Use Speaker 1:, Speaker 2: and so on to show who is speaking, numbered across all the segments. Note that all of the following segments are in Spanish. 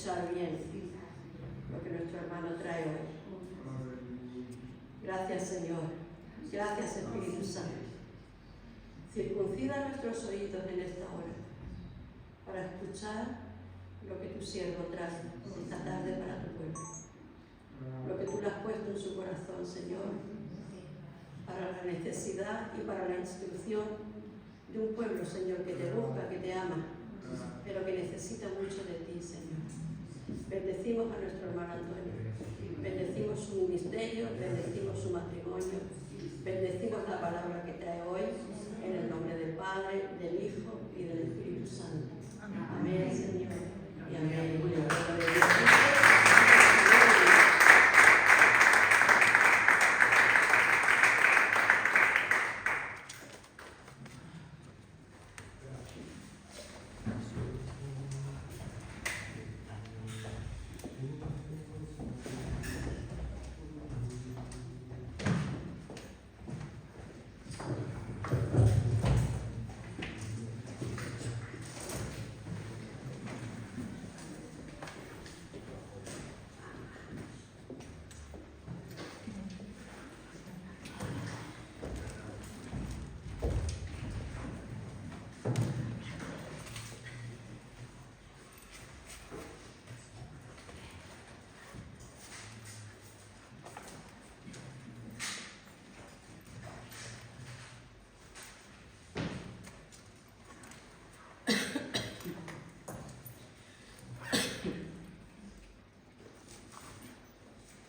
Speaker 1: escuchar bien lo que nuestro hermano trae hoy. Gracias, Señor. Gracias, Espíritu Santo. Circuncida nuestros oídos en esta hora para escuchar lo que tu siervo trae esta tarde para tu pueblo. Lo que tú le has puesto en su corazón, Señor, para la necesidad y para la instrucción de un pueblo, Señor, que te busca, que te ama, pero que necesita mucho de ti, Señor. Bendecimos a nuestro hermano Antonio, bendecimos su ministerio, bendecimos su matrimonio, bendecimos la palabra que trae hoy, en el nombre del Padre, del Hijo y del Espíritu Santo. Amén, Señor, y amén.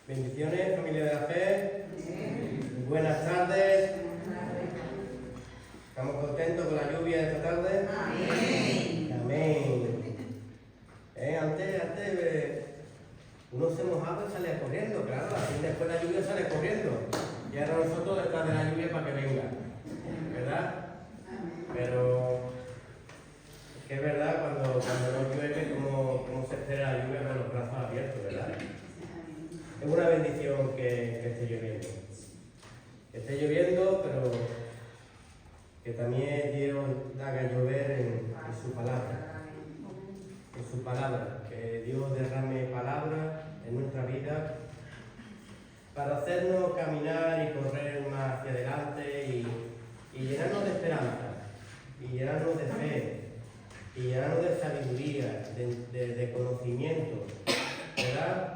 Speaker 2: Bendiciones, familia de la fe. Buenas tardes. ¿Estamos contentos con la lluvia de esta tarde? Amén. Amén. Antes uno se mojaba y salía corriendo, claro, así después de la lluvia sale corriendo. Y ahora nosotros detrás de la lluvia para que venga, ¿verdad? Pero es que es verdad, cuando no llueve, como se espera la lluvia con los brazos abiertos, ¿verdad? Es una bendición que esté lloviendo. Que esté lloviendo, pero que también Dios haga llover en su palabra. En su palabra. Que Dios derrame palabra en nuestra vida para hacernos caminar y correr más hacia adelante y llenarnos de esperanza, y llenarnos de fe, y llenarnos de sabiduría, de conocimiento, ¿verdad?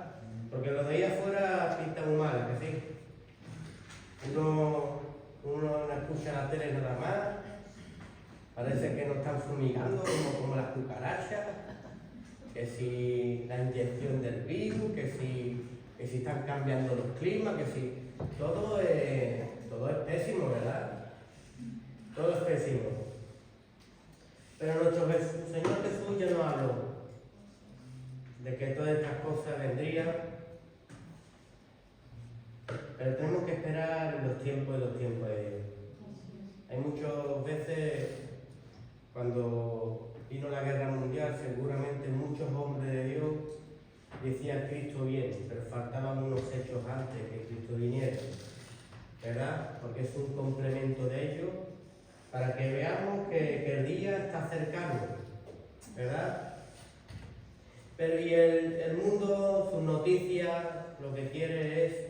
Speaker 2: Porque los de ahí afuera pintan muy mal, ¿que sí? Uno no escucha la tele nada más, parece que nos están fumigando como las cucarachas, que si la inyección del virus, que si están cambiando los climas, que si... Todo es pésimo, ¿verdad? Todo es pésimo. Pero nuestro Señor Jesús ya nos habló de que todas estas cosas vendrían. Pero tenemos que esperar los tiempos de Dios. Hay muchas veces, cuando vino la guerra mundial, seguramente muchos hombres de Dios decían Cristo viene, pero faltaban unos hechos antes que Cristo viniera, ¿verdad? Porque es un complemento de ello, para que veamos que el día está cercano, ¿verdad? Pero y el mundo, sus noticias, lo que quiere es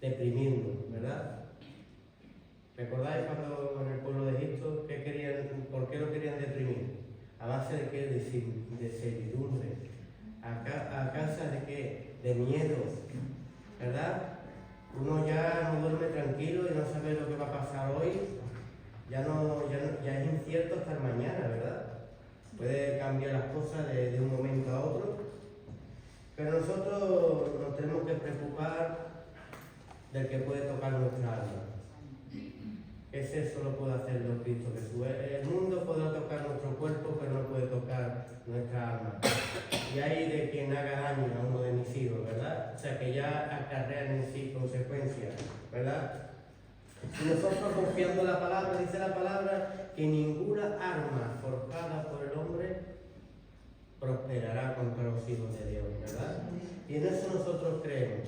Speaker 2: deprimirnos, ¿verdad? ¿Recordáis cuando en el pueblo de Egipto por qué lo querían deprimir? ¿A base de qué? De servidumbre. ¿A causa de qué? De miedo, ¿verdad? Uno ya no duerme tranquilo y no sabe lo que va a pasar hoy. Ya es incierto hasta el mañana, ¿verdad? Puede cambiar las cosas de un momento a otro. Pero nosotros nos tenemos que preocupar del que puede tocar nuestra alma. Ese solo puede hacerlo Cristo Jesús. El mundo podrá tocar nuestro cuerpo, pero no puede tocar nuestra alma. Y hay de quien haga daño a uno de mis hijos, ¿verdad? O sea, que ya acarrean en sí consecuencias, ¿verdad? Y nosotros, confiando en la palabra, dice la palabra que ninguna arma forjada por el hombre prosperará contra los hijos de Dios, ¿verdad? Y en eso nosotros creemos.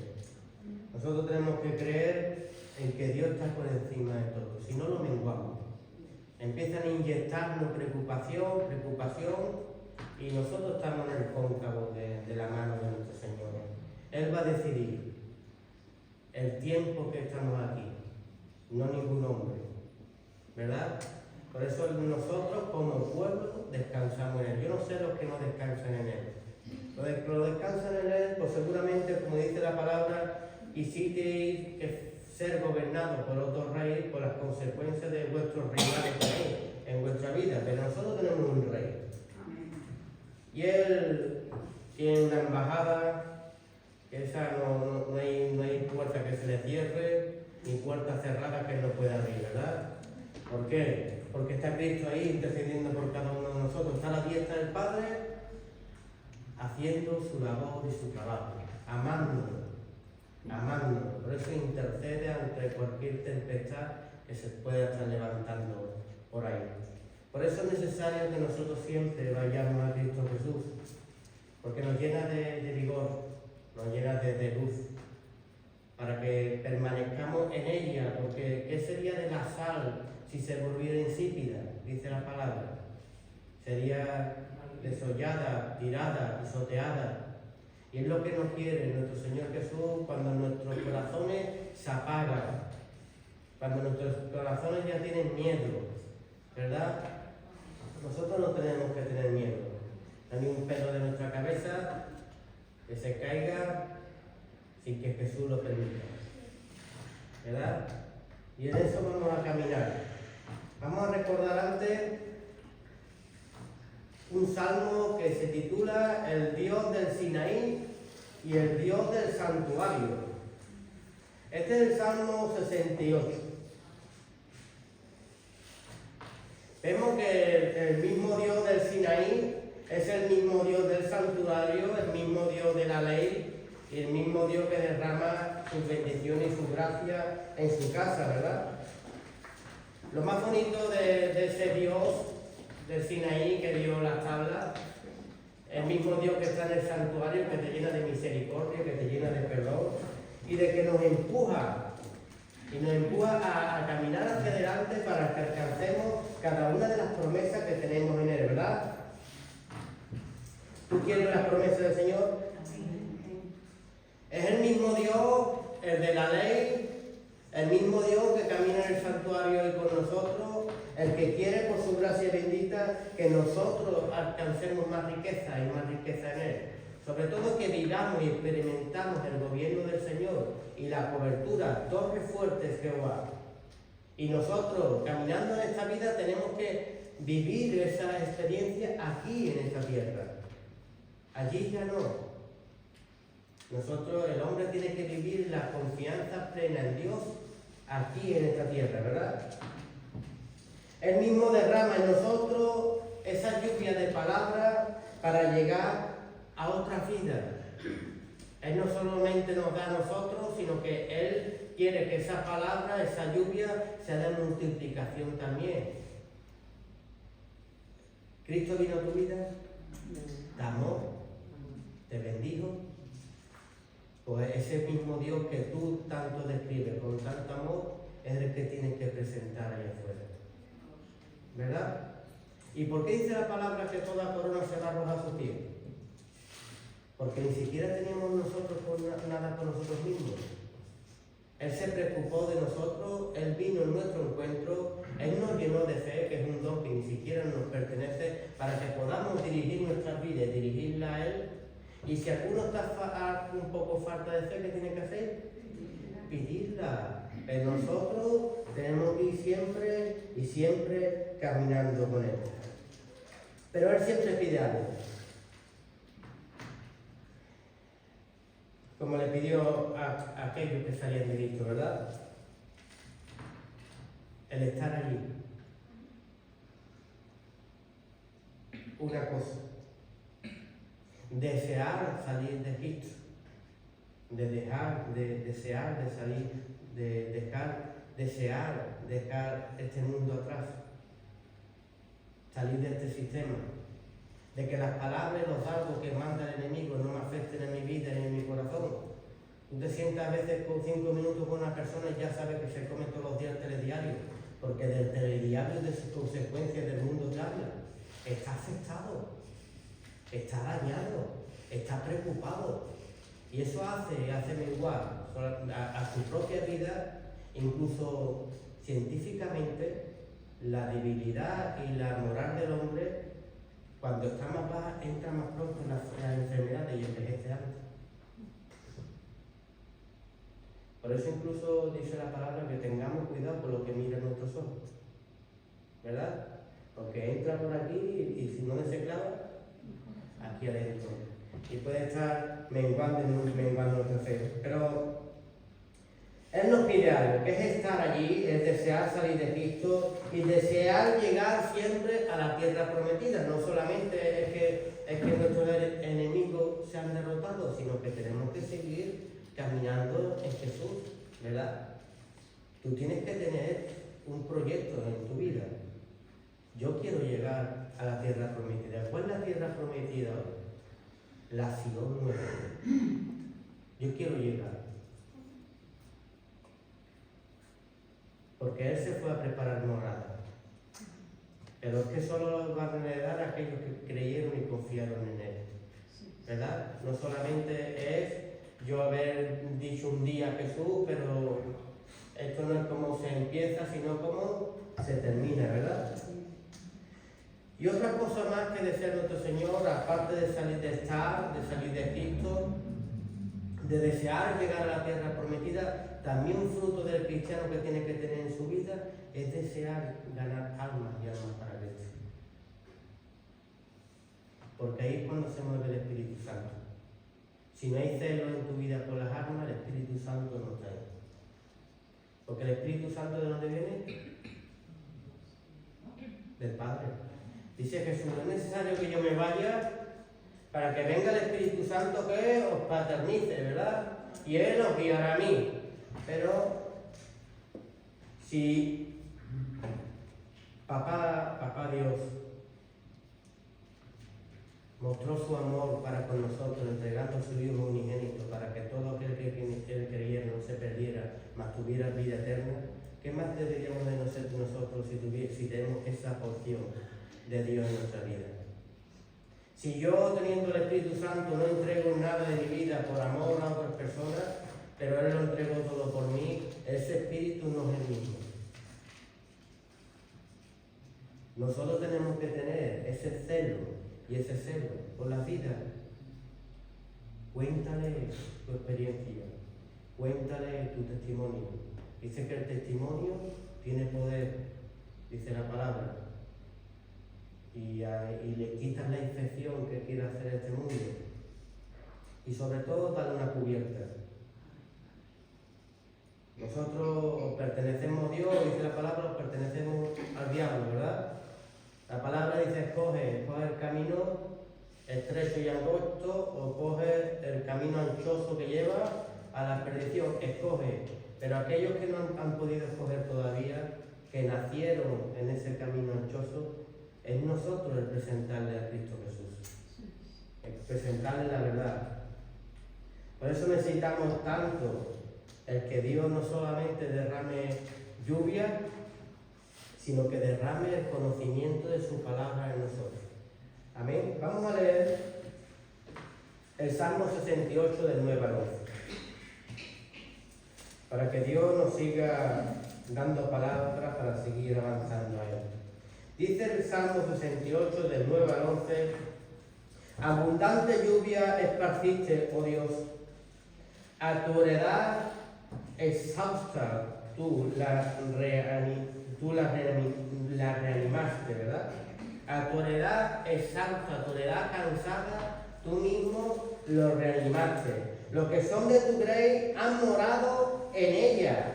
Speaker 2: Nosotros tenemos que creer en que Dios está por encima de todo, si no lo menguamos. Empiezan a inyectarnos preocupación, y nosotros estamos en el cóncavo de la mano de nuestro Señor. Él va a decidir el tiempo que estamos aquí, no ningún hombre, ¿verdad? Por eso nosotros como pueblo descansamos en Él. Yo no sé los que no descansan en Él. Los que lo descansan en Él, pues seguramente, como dice la palabra, quisisteis ser gobernados por otro rey por las consecuencias de vuestros rivales en vuestra vida. Pero nosotros tenemos un rey. Y Él tiene una embajada, que esa no hay puerta que se le cierre, ni puerta cerrada que Él no pueda abrir, ¿verdad? ¿Por qué? Porque está Cristo ahí intercediendo por cada uno de nosotros. Está a la diestra del Padre haciendo su labor y su trabajo, amándonos. Por eso intercede ante cualquier tempestad que se pueda estar levantando por ahí. Por eso es necesario que nosotros siempre vayamos a Cristo Jesús, porque nos llena de vigor, nos llena de luz, para que permanezcamos en ella, porque ¿qué sería de la sal si se volviera insípida? Dice la palabra. Sería desollada, tirada, pisoteada. Y es lo que nos quiere nuestro Señor Jesús cuando nuestros corazones se apagan, cuando nuestros corazones ya tienen miedo, ¿verdad? Nosotros no tenemos que tener miedo. No hay ni un pelo de nuestra cabeza que se caiga sin que Jesús lo permita, ¿verdad? Y en eso vamos a caminar. Vamos a recordar antes un salmo que se titula El Dios del Sinaí y el Dios del Santuario. Este es el Salmo 68. Vemos que el mismo Dios del Sinaí es el mismo Dios del Santuario, el mismo Dios de la ley y el mismo Dios que derrama sus bendiciones y su gracia en su casa, ¿verdad? Lo más bonito de ese Dios del Sinaí que dio las tablas, el mismo Dios que está en el santuario, que te llena de misericordia, que te llena de perdón y de que nos empuja a caminar hacia adelante para que alcancemos cada una de las promesas que tenemos en Él, ¿verdad? ¿Tú quieres las promesas del Señor? Es el mismo Dios, el de la ley, el mismo Dios que camina en el santuario hoy con nosotros, el que quiere por su gracia bendita que nosotros alcancemos más riqueza y más riqueza en Él. Sobre todo que vivamos y experimentamos el gobierno del Señor y la cobertura, torres fuertes Jehová. Y nosotros, caminando en esta vida, tenemos que vivir esa experiencia aquí en esta tierra. Allí ya no. Nosotros, el hombre tiene que vivir la confianza plena en Dios aquí en esta tierra, ¿verdad? Él mismo derrama en nosotros esa lluvia de palabras para llegar a otra vida. Él no solamente nos da a nosotros, sino que Él quiere que esa palabra, esa lluvia, sea de multiplicación también. Cristo vino a tu vida, te amó, te bendijo. Pues ese mismo Dios que tú tanto describes con tanto amor es el que tienes que presentar allá afuera, ¿verdad? ¿Y por qué dice la palabra que toda corona será arrojada a sus pies? Porque ni siquiera teníamos nosotros nada por nosotros mismos. Él se preocupó de nosotros, Él vino en nuestro encuentro, Él nos llenó de fe, que es un don que ni siquiera nos pertenece, para que podamos dirigir nuestras vidas, dirigirla a Él. Y si alguno está un poco falta de fe, ¿qué tiene que hacer? Pedirla. Pero nosotros tenemos que ir siempre y siempre caminando con Él. Pero Él siempre pide algo. Como le pidió a aquellos que salían de Egipto, ¿verdad? El estar allí. Una cosa. Desear salir de Egipto. Desear dejar este mundo atrás. Salir de este sistema. De que las palabras y los dardos que manda el enemigo no me afecten en mi vida ni en mi corazón. Tú te sientas a veces con 5 minutos con una persona y ya sabes que se come todos los días el telediario, porque del telediario y de sus consecuencias del mundo te habla. Está afectado. está dañado, está preocupado. Y eso hace menguar a su propia vida, incluso científicamente, la debilidad y la moral del hombre, cuando está más baja, entra más pronto en las enfermedades y envejece antes. Por eso incluso dice la palabra que tengamos cuidado con lo que miran nuestros ojos, ¿verdad? Porque entra por aquí y si no se clava, aquí adentro. Y puede estar menguando nuestra fe. Pero Él nos pide algo, que es estar allí, es desear salir de Egipto y desear llegar siempre a la tierra prometida. No solamente es que nuestros enemigos se han derrotado, sino que tenemos que seguir caminando en Jesús, ¿verdad? Tú tienes que tener un proyecto en tu vida. Yo quiero llegar a la tierra prometida. ¿Cuál es la tierra prometida hoy? La Sion nueva. Yo quiero llegar. Porque Él se fue a preparar morada. Pero es que solo van a heredar aquellos que creyeron y confiaron en Él. ¿Verdad? No solamente es yo haber dicho un día a Jesús, pero esto no es como se empieza, sino como se termina, ¿verdad? Y otra cosa más que desea nuestro Señor, aparte de salir de Egipto, de desear llegar a la tierra prometida, también un fruto del cristiano que tiene que tener en su vida es desear ganar almas y almas para Cristo. Porque ahí es cuando se mueve el Espíritu Santo. Si no hay celo en tu vida por las almas, el Espíritu Santo no está ahí. Porque el Espíritu Santo, ¿de dónde viene? Del Padre. Dice Jesús, no es necesario que yo me vaya para que venga el Espíritu Santo que os paternice, ¿verdad? Y Él os guiará a mí. Pero si Papá Dios mostró su amor para con nosotros, entregando a su Hijo unigénito para que todo aquel que Él creyera no se perdiera, mas tuviera vida eterna, ¿qué más deberíamos de nosotros si tenemos esa porción de Dios en nuestra vida? Si yo, teniendo el Espíritu Santo, no entrego nada de mi vida por amor a otras personas, pero Él lo entregó todo por mí, ese Espíritu no es el mismo. Nosotros tenemos que tener ese celo y ese celo por la vida. Cuéntale tu experiencia, cuéntale tu testimonio. Dice que el testimonio tiene poder, dice la palabra. Y le quitas la infección que quiere hacer este mundo. Y sobre todo, darle una cubierta. Nosotros pertenecemos a Dios, dice la palabra, pertenecemos al diablo, ¿verdad? La palabra dice, escoge el camino estrecho y angosto o coge el camino anchoso que lleva a la perdición. Escoge. Pero aquellos que no han podido escoger todavía, que nacieron en ese camino anchoso, es nosotros el presentarle a Cristo Jesús, el presentarle la verdad. Por eso necesitamos tanto el que Dios no solamente derrame lluvia, sino que derrame el conocimiento de su palabra en nosotros. Amén. Vamos a leer el Salmo 68 del 9 al 11, para que Dios nos siga dando palabras para seguir avanzando a Él. Dice el Salmo 68 del 9 al 11, abundante lluvia esparciste, oh Dios, a tu heredad exhausta tú la reanimaste, ¿verdad? A tu heredad exhausta, a tu heredad cansada, tú mismo lo reanimaste. Los que son de tu grey han morado en ella.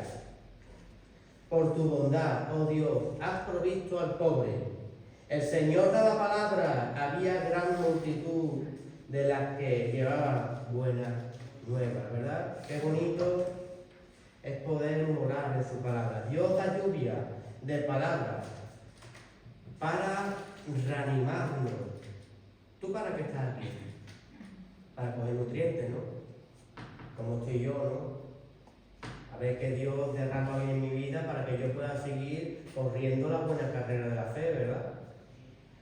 Speaker 2: Por tu bondad, oh Dios, has provisto al pobre. El Señor daba palabra, había gran multitud de las que llevaban buenas nuevas, ¿verdad? Qué bonito es poder morar en su palabra. Dios da lluvia de palabras para reanimarnos. ¿Tú para qué estás aquí? Para coger nutrientes, ¿no? Como estoy yo, ¿no? A ver que Dios derrama hoy en mi vida para que yo pueda seguir corriendo la buena carrera de la fe, ¿verdad?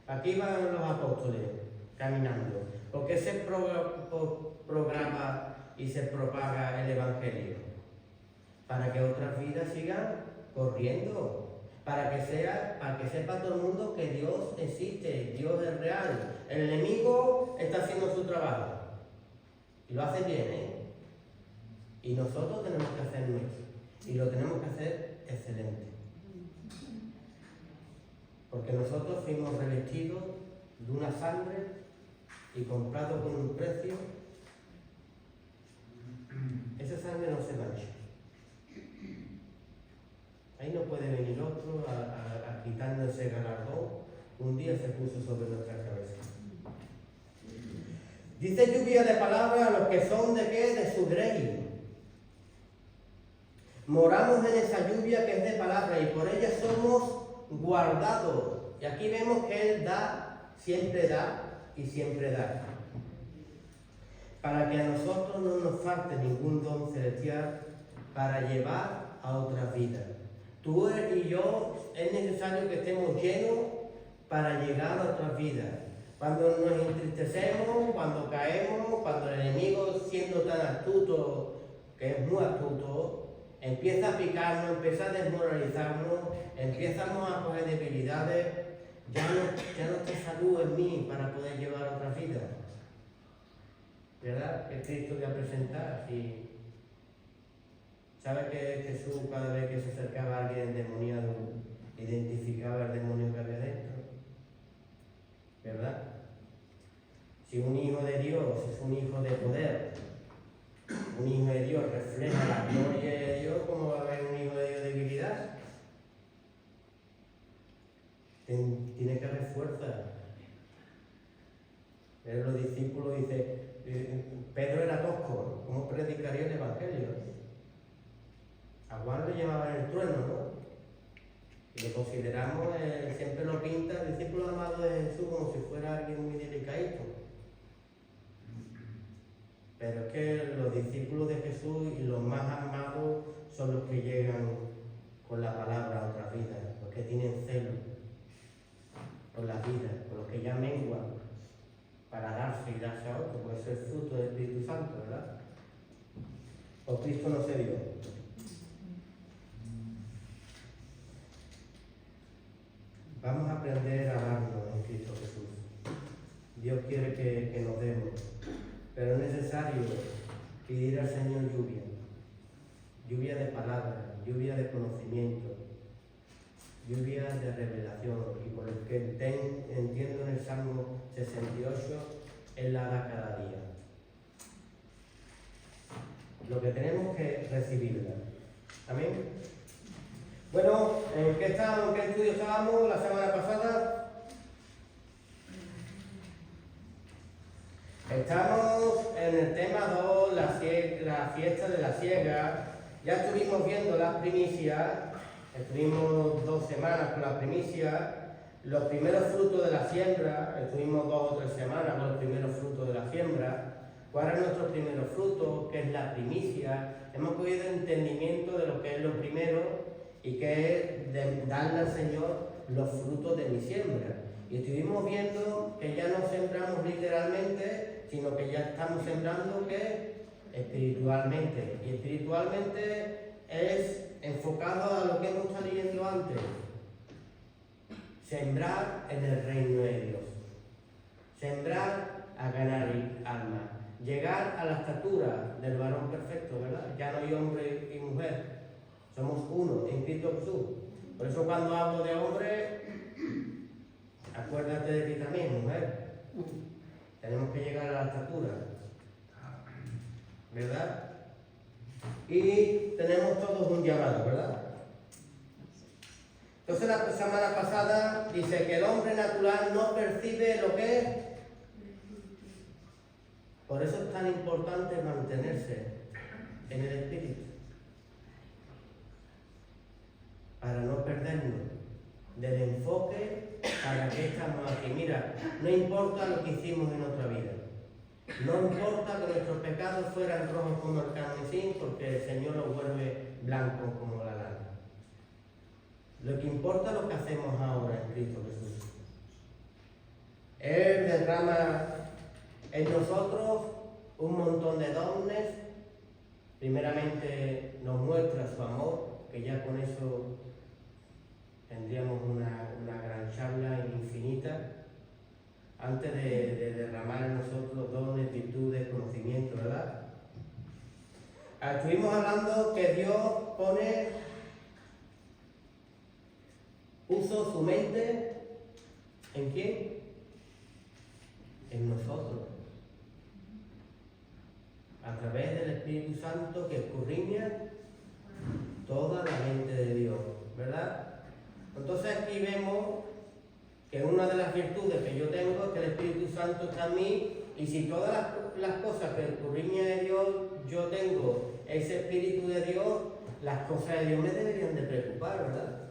Speaker 2: Aquí van los apóstoles, caminando? ¿Por qué se programa y se propaga el Evangelio? Para que otras vidas sigan corriendo, para que sepa todo el mundo que Dios existe, Dios es real. El enemigo está haciendo su trabajo y lo hace bien, ¿eh? Y nosotros tenemos que hacer nuestro, y lo tenemos que hacer excelente, porque nosotros fuimos revestidos de una sangre y comprados con un precio. Esa sangre no se mancha. Ahí no puede venir otro a quitarnos ese galardón. Un día se puso sobre nuestra cabeza. Dice lluvia de palabras a los que son de qué, de su grey. Moramos en esa lluvia que es de palabras y por ella somos guardados. Y aquí vemos que Él da y siempre da. Para que a nosotros no nos falte ningún don celestial para llevar a otras vidas. Tú y yo es necesario que estemos llenos para llegar a otras vidas. Cuando nos entristecemos, cuando caemos, cuando el enemigo, siendo tan astuto, que es muy astuto, empieza a picarnos, empieza a desmoralizarnos, empezamos a coger debilidades, ya no está salud en mí para poder llevar a otras vidas. ¿Verdad? Que Cristo voy a presentar. Si ¿sabe que Jesús, cada vez que se acercaba a alguien endemoniado, identificaba el demonio que había dentro? ¿Verdad? Si un hijo de Dios es un hijo de poder, un hijo de Dios refleja la gloria de Dios, ¿cómo va a haber un hijo de Dios de debilidad? Tiene que haber fuerza. Pero los discípulos dicen, Pedro era tosco, ¿cómo predicaría el Evangelio? A Juan lo llamaban el trueno, ¿no? Y lo consideramos, siempre lo pinta el discípulo amado de Jesús como si fuera alguien muy delicadito. Pero es que los discípulos de Jesús y los más amados son los que llegan con la palabra a otras vidas, los que tienen celo por la vida, por los que ya menguan para darse y darse a otros, porque eso es fruto del Espíritu Santo, ¿verdad? O Cristo no se dio. Vamos a aprender a darnos en Cristo Jesús. Dios quiere que nos demos, pero es necesario pedir al Señor lluvia de palabras, lluvia de conocimiento, lluvia de revelación, y por el que entiendo en el Salmo 68, Él la da cada día. Lo que tenemos que recibirla. Amén. Bueno, ¿en qué estudio estábamos la semana pasada? Estamos en el tema 2, la fiesta de la siega. Ya estuvimos viendo las primicias, estuvimos 2 semanas con las primicias, los primeros frutos de la siembra, estuvimos 2 o 3 semanas con los primeros frutos de la siembra. ¿Cuál es nuestro primer fruto? ¿Qué es la primicia? Hemos cogido entendimiento de lo que es lo primero y que es darle al Señor los frutos de mi siembra. Y estuvimos viendo que ya no sembramos literalmente, sino que ya estamos sembrando ¿qué? Espiritualmente. Y espiritualmente es enfocado a lo que hemos estado leyendo antes. Sembrar en el reino de Dios. Sembrar a ganar alma. Llegar a la estatura del varón perfecto, ¿verdad? Ya no hay hombre y mujer. Somos uno en Cristo Jesús. Por eso cuando hablo de hombre, acuérdate de ti también, mujer. Tenemos que llegar a la estatura, ¿verdad? Y tenemos todos un llamado, ¿verdad? Entonces la semana pasada dice que el hombre natural no percibe lo que es. Por eso es tan importante mantenerse en el Espíritu. Para no perdernos del enfoque para que estamos aquí. Mira, no importa lo que hicimos en otra vida. No importa que nuestros pecados fueran rojos como el carmesí, porque el Señor los vuelve blancos como la lana. Lo que importa es lo que hacemos ahora en Cristo Jesús. Él derrama en nosotros un montón de dones. Primeramente nos muestra su amor, que ya con eso tendríamos una gran charla infinita, antes de derramar en nosotros dones, virtudes, conocimiento, ¿verdad? Estuvimos hablando que Dios puso su mente ¿en quién? En nosotros. A través del Espíritu Santo que escudriña toda la mente de Dios, ¿verdad? Entonces aquí vemos que una de las virtudes que yo tengo es que el Espíritu Santo está en mí, y si todas las cosas que escudriña de Dios yo tengo ese Espíritu de Dios, las cosas de Dios me deberían de preocupar, ¿verdad?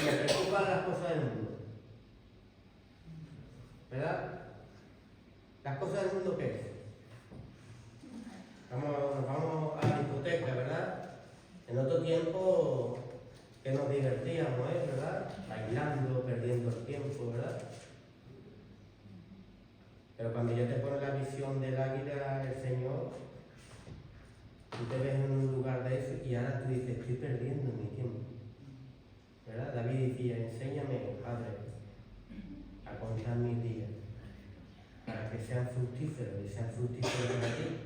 Speaker 2: Me preocupan las cosas del mundo, ¿verdad? ¿Las cosas del mundo qué es? Vamos a la discoteca, ¿verdad? En otro tiempo que nos divertíamos, ¿verdad? Bailando, perdiendo el tiempo, ¿verdad? Pero cuando ya te pone la visión del águila, el Señor, tú te ves en un lugar de eso y ahora tú dices, estoy perdiendo mi tiempo, ¿verdad? David decía, enséñame, Padre, a contar mis días, para que sean fructíferos y sean fructíferos para ti.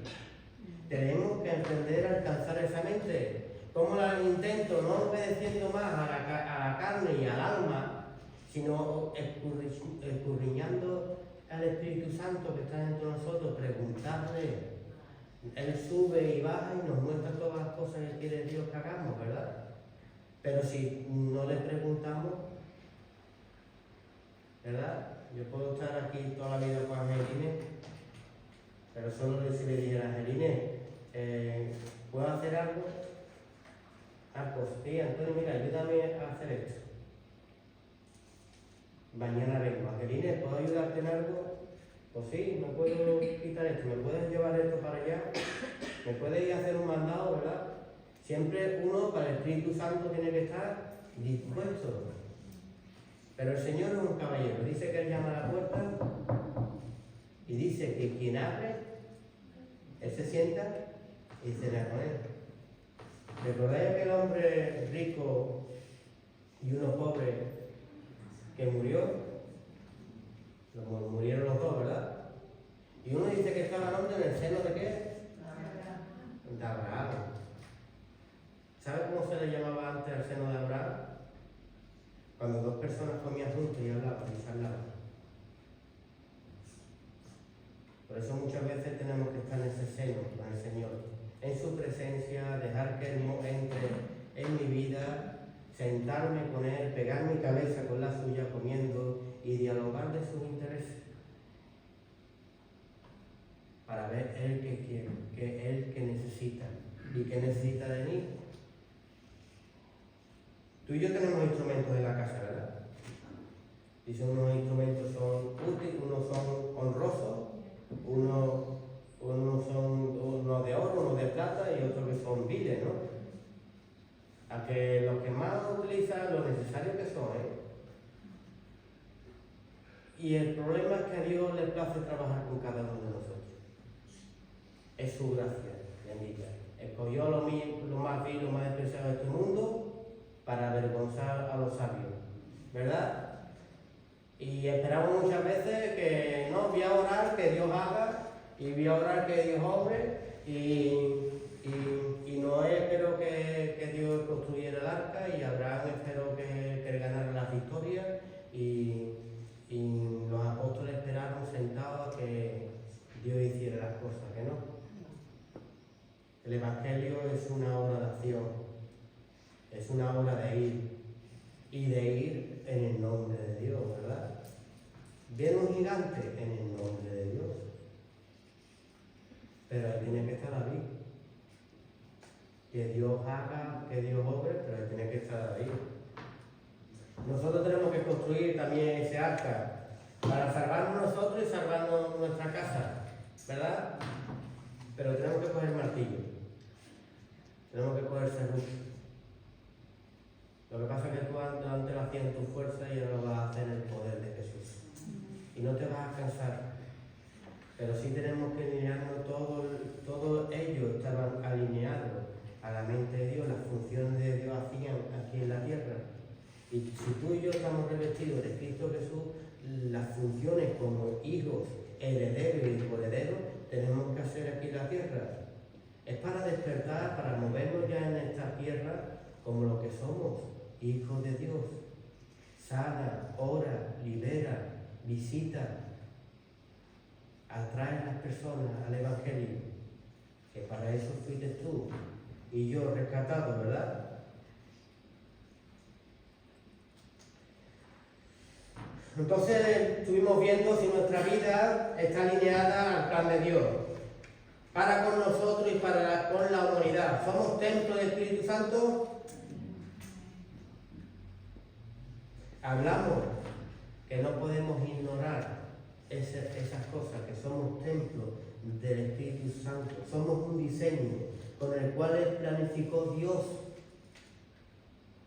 Speaker 2: Tenemos que aprender a alcanzar esa mente. ¿Cómo la intento? No obedeciendo más a la carne y al alma, sino escudriñando al Espíritu Santo que está dentro de nosotros, preguntarle. Él sube y baja y nos muestra todas las cosas que quiere Dios que hagamos, ¿verdad? Pero si no le preguntamos, ¿verdad? Yo puedo estar aquí toda la vida con Angelines, pero solo si le dijera, Angelines, ¿puedo hacer algo? Ah, pues sí, Antonio, mira, ayúdame a hacer esto. Mañana vengo, Angelines, ¿puedo ayudarte en algo? Pues sí, no puedo quitar esto, ¿me puedes llevar esto para allá? ¿Me puedes ir a hacer un mandado, verdad? Siempre uno, para el Espíritu Santo, tiene que estar dispuesto. Pero el Señor es un caballero, dice que Él llama a la puerta y dice que quien abre, Él se sienta y cena con Él. ¿Recordáis aquel hombre rico y uno pobre que murió? Murieron los dos, ¿verdad? Y uno dice que estaba ¿dónde? ¿En el seno de qué? De Abraham. ¿Sabe cómo se le llamaba antes al seno de Abraham? Cuando dos personas comían juntos y hablaban y se hablaban. Por eso muchas veces tenemos que estar en ese seno con el Señor, en su presencia, dejar que Él entre en mi vida, sentarme con Él, pegar mi cabeza con la suya comiendo y dialogar de sus intereses, para ver Él que quiere, que Él que necesita y que necesita de mí. Tú y yo tenemos instrumentos en la casa, ¿verdad? Dice, unos instrumentos son útiles, unos son honrosos, unos son de oro, unos de plata y otros que son viles, ¿no? A que los que más utilizan lo necesario que son, Y el problema es que a Dios le place trabajar con cada uno de nosotros. Es su gracia, bendita. Escogió lo más vil, lo más despreciado de este mundo para avergonzar a los sabios, ¿verdad? Y esperamos muchas veces que no, voy a orar que Dios haga, y voy a orar que Dios obre, y Noé esperó que Dios construyera el arca, y Abraham esperó que él ganara las victorias, y los apóstoles esperaron sentados a que Dios hiciera las cosas, que no. El Evangelio es una obra de acción, es una obra de ir, y de ir en el nombre de Dios, ¿verdad? Viene un gigante en el nombre de Dios, pero ahí tiene que estar ahí. Que Dios haga, que Dios obre, pero ahí tiene que estar ahí. Nosotros tenemos que construir también ese arca para salvarnos nosotros y salvarnos nuestra casa, ¿verdad? Pero tenemos que coger martillo, tenemos que coger serrucho. Lo que pasa es que tú antes lo hacías en tu fuerza y ahora lo vas a hacer en el poder de Jesús. Y no te vas a cansar. Pero sí tenemos que alinearnos, todos ellos estaban alineados a la mente de Dios, las funciones de Dios hacían aquí en la tierra. Y si tú y yo estamos revestidos de Cristo Jesús, las funciones como hijos, herederos y coherederos, tenemos que hacer aquí en la tierra. Es para despertar, para movernos ya en esta tierra como lo que somos, hijos de Dios. Sana, ora, libera, visita, atrae a las personas al Evangelio, que para eso fuiste tú y yo rescatados, ¿verdad? Entonces estuvimos viendo si nuestra vida está alineada al plan de Dios, para con nosotros y para con la humanidad. ¿Somos templo del Espíritu Santo? Hablamos que no podemos ignorar esas cosas, que somos templo del Espíritu Santo. Somos un diseño con el cual planificó Dios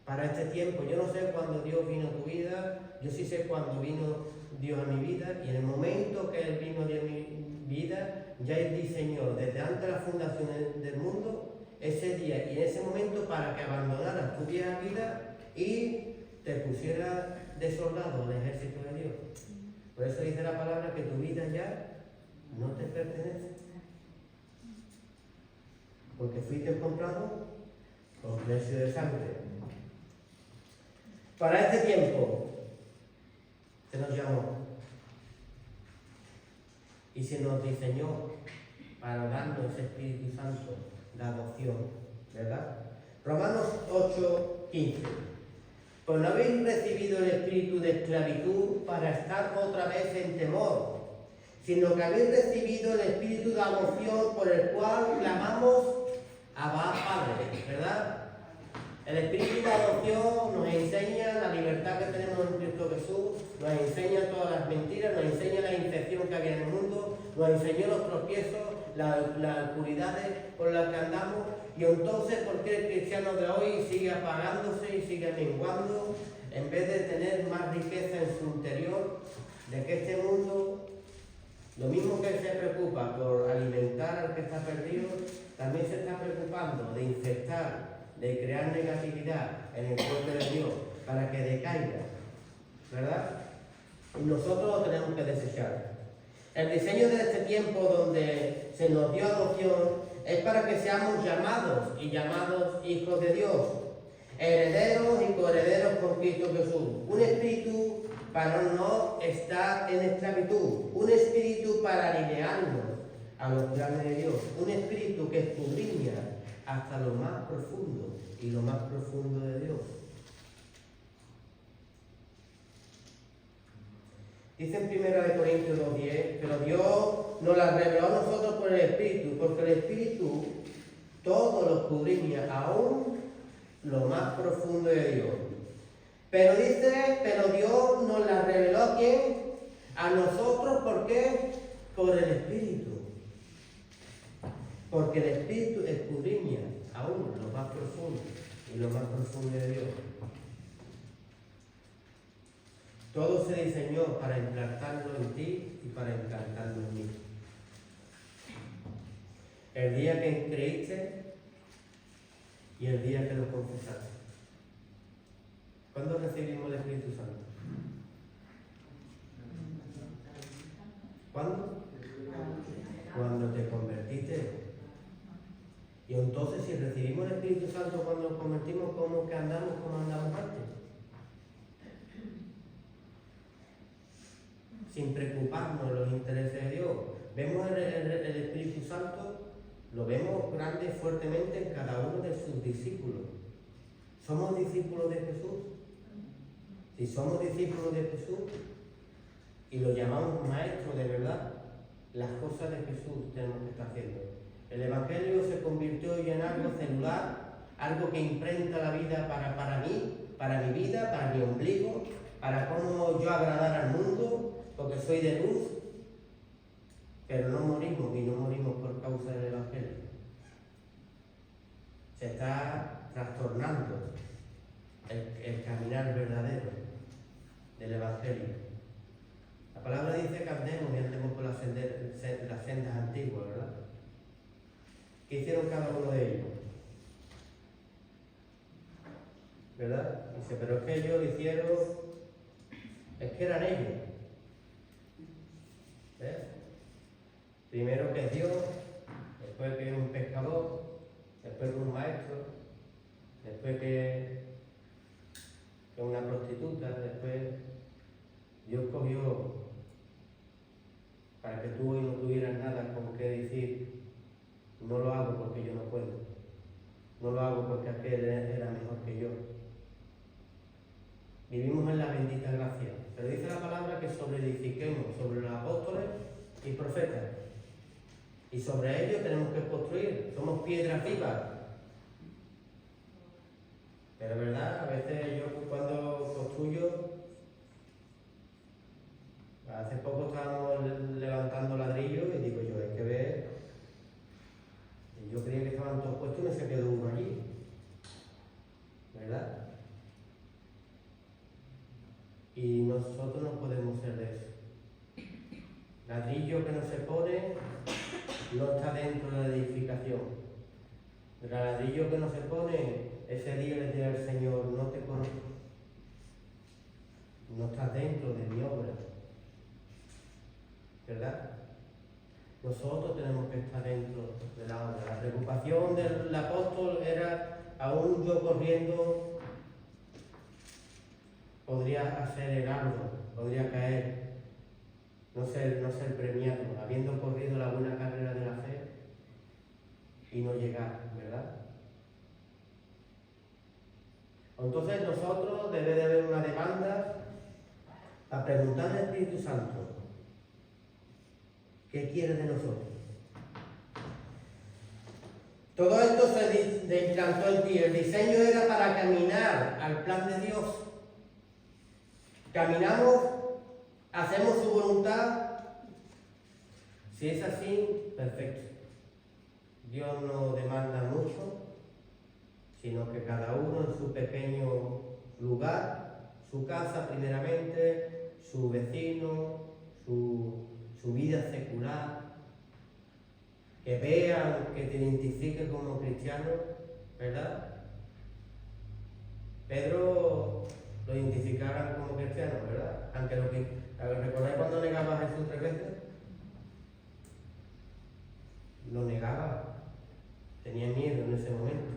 Speaker 2: para este tiempo. Yo no sé cuándo Dios vino a tu vida, yo sí sé cuándo vino Dios a mi vida, y en el momento que Él vino a mi vida, ya Él diseñó desde antes de la fundación del mundo ese día y en ese momento para que abandonaras tu vieja vida y te pusieras de soldado al ejército de Dios. Por eso dice la palabra que tu vida ya no te pertenece, porque fuiste comprado con precio de sangre. Para este tiempo se nos llamó y se nos diseñó para darnos ese Espíritu Santo, la adopción, ¿verdad? Romanos 8:15. Pues no habéis recibido el espíritu de esclavitud para estar otra vez en temor, sino que habéis recibido el espíritu de adopción por el cual clamamos Abba Padre, ¿verdad? El espíritu de adopción nos enseña la libertad que tenemos en Cristo Jesús, nos enseña todas las mentiras, nos enseña la infección que había en el mundo, nos enseñó los tropiezos, las oscuridades por las que andamos. Y entonces, ¿por qué el cristiano de hoy sigue apagándose y sigue menguando en vez de tener más riqueza en su interior? De que este mundo, lo mismo que se preocupa por alimentar al que está perdido, también se está preocupando de infectar, de crear negatividad en el pueblo de Dios para que decaiga, ¿verdad? Y nosotros lo tenemos que desechar. El diseño de este tiempo donde se nos dio adopción es para que seamos llamados y llamados hijos de Dios, herederos y coherederos con Cristo Jesús. Un espíritu para no estar en esclavitud, un espíritu para alinearnos a los planes de Dios, un espíritu que escudriña hasta lo más profundo y lo más profundo de Dios. Dice en 1 Corintios 2:10, pero Dios nos la reveló a nosotros por el Espíritu, porque el Espíritu todo lo escudriña, aún lo más profundo de Dios. Pero dice, pero Dios nos la reveló ¿a quién? A nosotros, ¿por qué? Por el Espíritu. Porque el Espíritu escudriña aún lo más profundo y lo más profundo de Dios. Todo se diseñó para implantarlo en ti y para implantarlo en mí. El día que creíste y el día que lo confesaste. ¿Cuándo recibimos el Espíritu Santo? ¿Cuándo? Cuando te convertiste. Y entonces, si recibimos el Espíritu Santo cuando nos convertimos, ¿cómo que andamos como andamos antes? Sin preocuparnos de los intereses de Dios. Vemos el Espíritu Santo, lo vemos grande fuertemente en cada uno de sus discípulos. ¿Somos discípulos de Jesús? Si somos discípulos de Jesús y lo llamamos maestro de verdad, las cosas de Jesús tenemos que estar haciendo. El Evangelio se convirtió hoy en algo celular, algo que imprenta la vida para mí, para mi vida, para mi ombligo, para cómo yo agradar al mundo, porque soy de luz, pero no morimos y no morimos por causa del Evangelio. Se está trastornando el caminar verdadero del Evangelio. La palabra dice que andemos y andemos por las sendas antiguas, ¿verdad? ¿Qué hicieron cada uno de ellos? ¿Verdad? Dice, pero es que ellos lo hicieron, es que eran ellos. ¿Ves? Primero que es Dios, después que es un pescador, después que es un maestro, después que es una prostituta, después Dios cogió para que tú hoy no tuvieras nada con qué decir, no lo hago porque yo no puedo, no lo hago porque aquel era mejor que yo. Vivimos en la bendita gracia, pero dice la palabra que sobreedifiquemos sobre los apóstoles y profetas, y sobre ellos tenemos que construir, somos piedras vivas. Pero verdad, a veces yo cuando construyo, hace poco estábamos levantando ladrillos y digo yo, hay que ver, y yo creía que estaban todos puestos y me se quedó uno allí, ¿verdad? Y nosotros no podemos ser de eso. Ladrillo que no se pone no está dentro de la edificación. El ladrillo que no se pone, ese día le dirá al Señor, no te conozco. No estás dentro de mi obra. ¿Verdad? Nosotros tenemos que estar dentro de la obra. La preocupación del apóstol era, aún yo corriendo, podría hacer el árbol, podría caer, no ser premiado, habiendo corrido la buena carrera de la fe y no llegar, ¿verdad? Entonces nosotros debe de haber una demanda a preguntarle al Espíritu Santo, ¿qué quiere de nosotros? Todo esto se implantó en ti, el diseño era para caminar al plan de Dios. Caminamos, hacemos su voluntad. Si es así, perfecto. Dios no demanda mucho, sino que cada uno en su pequeño lugar, su casa primeramente, su vecino, su vida secular, que vean, que te identifiquen como cristiano, ¿verdad? Pedro lo identificaran como cristiano, ¿verdad? Aunque ¿recordáis cuando negaba a Jesús 3 veces? Lo negaba, tenía miedo en ese momento,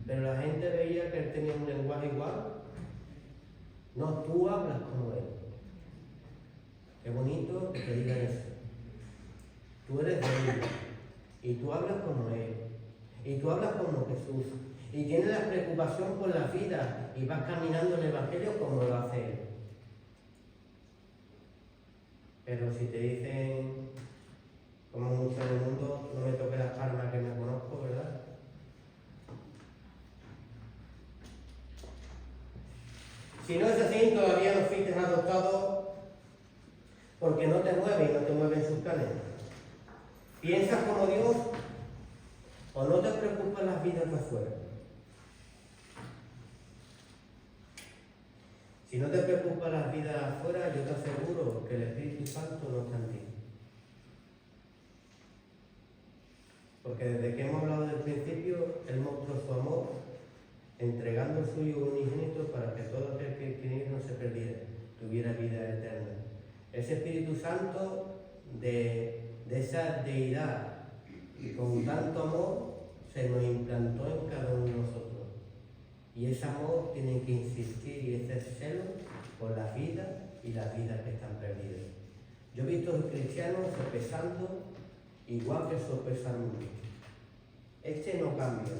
Speaker 2: pero la gente veía que él tenía un lenguaje igual. No, tú hablas como él. Qué bonito que te digan eso. Tú eres de él y tú hablas como él y tú hablas como Jesús y tienes la preocupación por la vida y vas caminando en el Evangelio como lo hace él. Pero si te dicen, como mucho en el mundo, no me toque las palmas que me conozco, ¿verdad? Si no es así, todavía no fuiste adoptado porque no te mueve y no te mueven sus planes. ¿Piensas como Dios o no te preocupan las vidas de afuera? Si no te preocupan las vidas de afuera, yo te aseguro que el Espíritu Santo no está en ti. Porque desde que hemos hablado del principio, Él mostró su amor entregando el suyo unigénito para que todo aquel que creyera no se perdiera, tuviera vida eterna. Ese Espíritu Santo de esa deidad y con tanto amor se nos implantó en cada uno de nosotros. Y ese amor tiene que insistir y ese celo por la vida y las vidas que están perdidas. Yo he visto cristianos sopesando igual que sopesa el mundo. Este no cambia,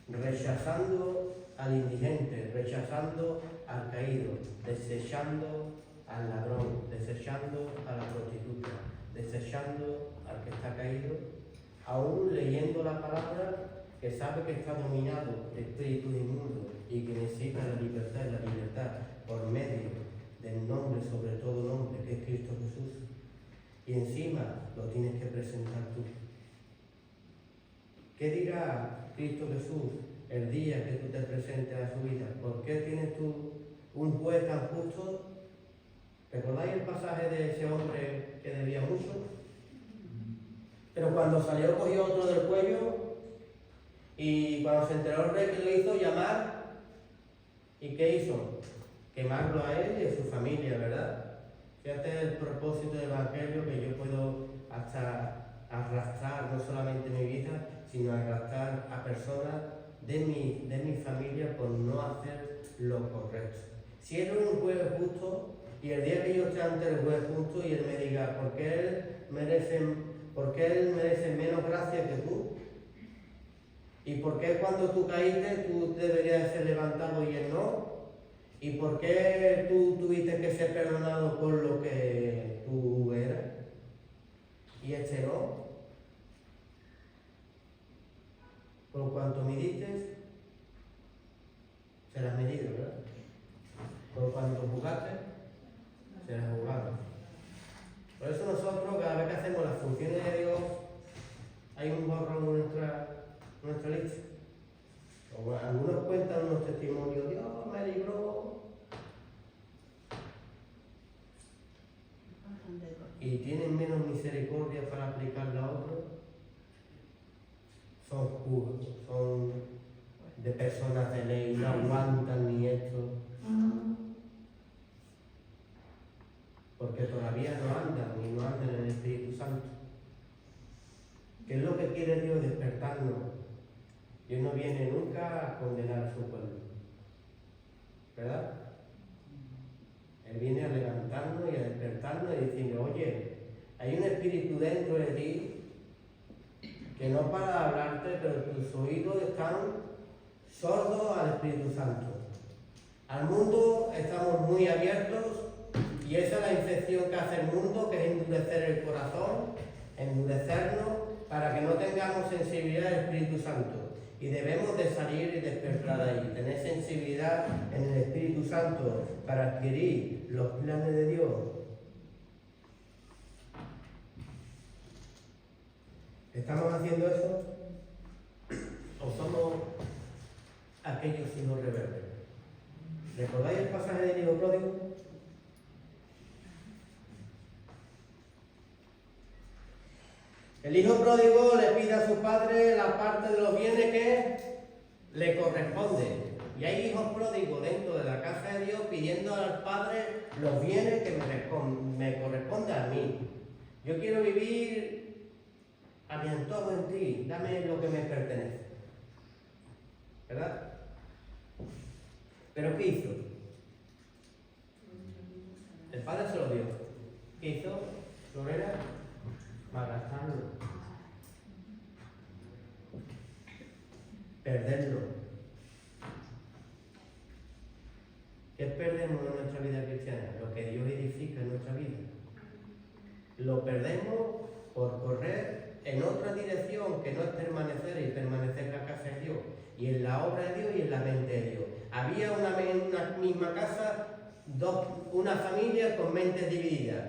Speaker 2: rechazando al indigente, rechazando al caído, desechando al ladrón, desechando a la prostituta, desechando al que está caído, aún leyendo la palabra, que sabe que está dominado de espíritus inmundos y que necesita la libertad y la libertad por medio del nombre, sobre todo nombre, que es Cristo Jesús. Y encima lo tienes que presentar tú. ¿Qué dirá Cristo Jesús el día que tú te presentes a su vida? ¿Por qué tienes tú un juez tan justo ¿Recordáis el pasaje de ese hombre que debía mucho? Pero cuando salió cogió otro del cuello y cuando se enteró el rey, que lo hizo llamar. ¿Y qué hizo? Quemarlo a él y a su familia, ¿verdad? Fíjate el propósito del Evangelio, que yo puedo hasta arrastrar no solamente mi vida, sino arrastrar a personas de mi familia por no hacer lo correcto. Si él es un juez justo, y el día que yo esté ante el juez justo y él me diga, ¿por qué él merece menos gracia que tú? ¿Y por qué cuando tú caíste tú deberías ser levantado y él no? ¿Y por qué tú tuviste que ser perdonado por lo que tú eras y este no? Por cuanto midiste, serás medido, ¿verdad? Por cuanto jugaste, serás jugado. Por eso nosotros, cada vez que hacemos las funciones de Dios, hay un borrón en nuestra lista. O algunos cuentan unos testimonios, Dios me libró. Y tienen menos misericordia para aplicarla a otros. Son puros, son de personas de ley, no aguantan ni esto. Porque todavía no andan en el Espíritu Santo. ¿Qué es lo que quiere Dios? Despertarnos. Dios no viene nunca a condenar a su pueblo, ¿verdad? Él viene a levantarnos y a despertarnos y decirle, oye, hay un espíritu dentro de ti que no para de hablarte, pero tus oídos están sordos al Espíritu Santo. Al mundo estamos muy abiertos y esa es la infección que hace el mundo, que es endurecer el corazón, endurecernos para que no tengamos sensibilidad al Espíritu Santo. Y debemos de salir y despertar ahí, tener sensibilidad en el Espíritu Santo para adquirir los planes de Dios. ¿Estamos haciendo eso? ¿O somos aquellos hijos rebeldes? ¿Recordáis el pasaje del hijo pródigo? El hijo pródigo le pide a su padre la parte de los bienes que le corresponde. Y hay hijos pródigos dentro de la casa de Dios pidiendo al padre los bienes que me corresponden a mí. Yo quiero vivir a mi antojo en ti, dame lo que me pertenece. ¿Verdad? ¿Pero qué hizo? El padre se lo dio. ¿Qué hizo? Lorena, malgastarlo. Perderlo. ¿Qué perdemos en nuestra vida cristiana? Lo que Dios edifica en nuestra vida. Lo perdemos por correr en otra dirección que no es permanecer y permanecer en la casa de Dios, y en la obra de Dios y en la mente de Dios. Había en una misma casa una familia con mentes divididas.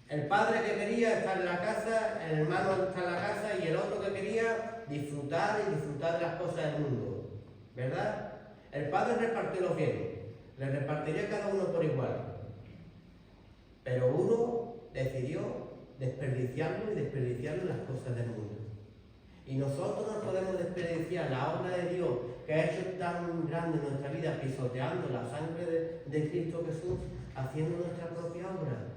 Speaker 2: El padre que quería estar en la casa, el hermano está en la casa y el otro que quería disfrutar de las cosas del mundo. ¿Verdad? El padre repartió los bienes, le repartiría cada uno por igual. Pero uno decidió desperdiciarlo en las cosas del mundo. Y nosotros no podemos desperdiciar la obra de Dios que ha hecho tan grande en nuestra vida, pisoteando la sangre de Cristo Jesús, haciendo nuestra propia obra.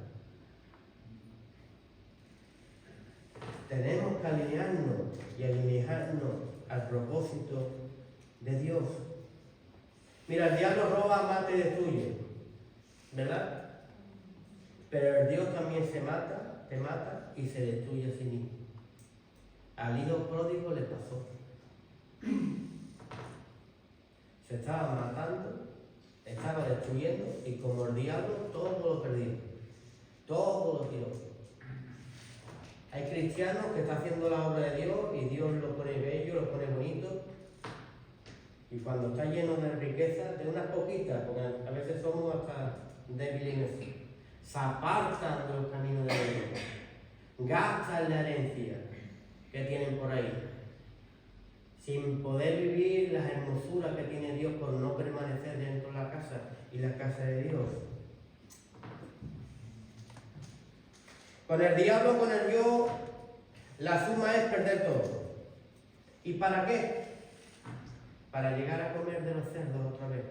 Speaker 2: Tenemos que alinearnos y alinearnos al propósito de Dios. Mira, el diablo roba, mata y destruye, ¿verdad? Pero el Dios también te mata y se destruye a sí mismo. Al hijo pródigo le pasó. Se estaba matando, estaba destruyendo, y como el diablo todo lo perdió, todo lo tiró. Hay cristianos que están haciendo la obra de Dios y Dios lo pone bello, lo pone bonito, y cuando está lleno de riqueza, de unas poquitas, porque a veces somos hasta débiles en eso, se apartan de los caminos de Dios, gastan la herencia que tienen por ahí, sin poder vivir las hermosuras que tiene Dios por no permanecer dentro de la casa y la casa de Dios. Con el diablo, con el yo, la suma es perder todo. ¿Y para qué? Para llegar a comer de los cerdos otra vez.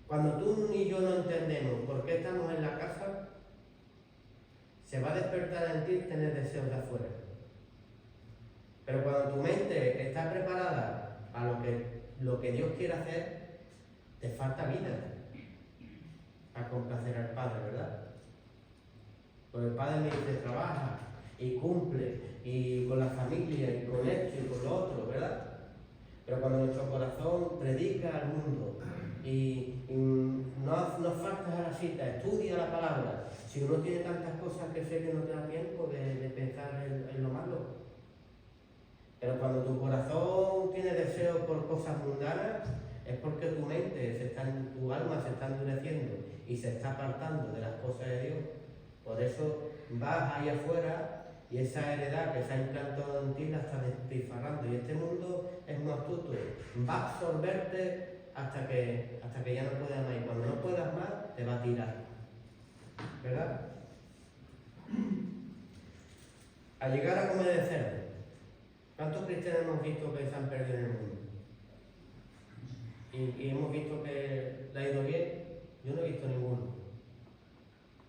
Speaker 2: Cuando tú y yo no entendemos por qué estamos en la casa, se va a despertar en ti tener deseos de afuera. Pero cuando tu mente está preparada a lo que Dios quiere hacer, te falta vida a complacer al Padre, ¿verdad? Porque el Padre me dice, trabaja y cumple, y con la familia, y con esto y con lo otro, ¿verdad? Pero cuando nuestro corazón predica al mundo y no faltas a la cita, estudia la palabra, si uno tiene tantas cosas que sé que no te da tiempo de pensar en lo malo. Pero cuando tu corazón tiene deseo por cosas mundanas, es porque tu mente, tu alma se está endureciendo y se está apartando de las cosas de Dios. Por eso vas ahí afuera y esa heredad que se ha implantado en ti la está despilfarrando. Y este mundo es muy astuto, va a absorberte hasta que ya no puedas más. Y cuando no puedas más, te va a tirar. ¿Verdad? A llegar a comer de cerdo. ¿Cuántos cristianos hemos visto que se han perdido en el mundo? Y hemos visto que le ha ido bien. Yo no he visto ninguno.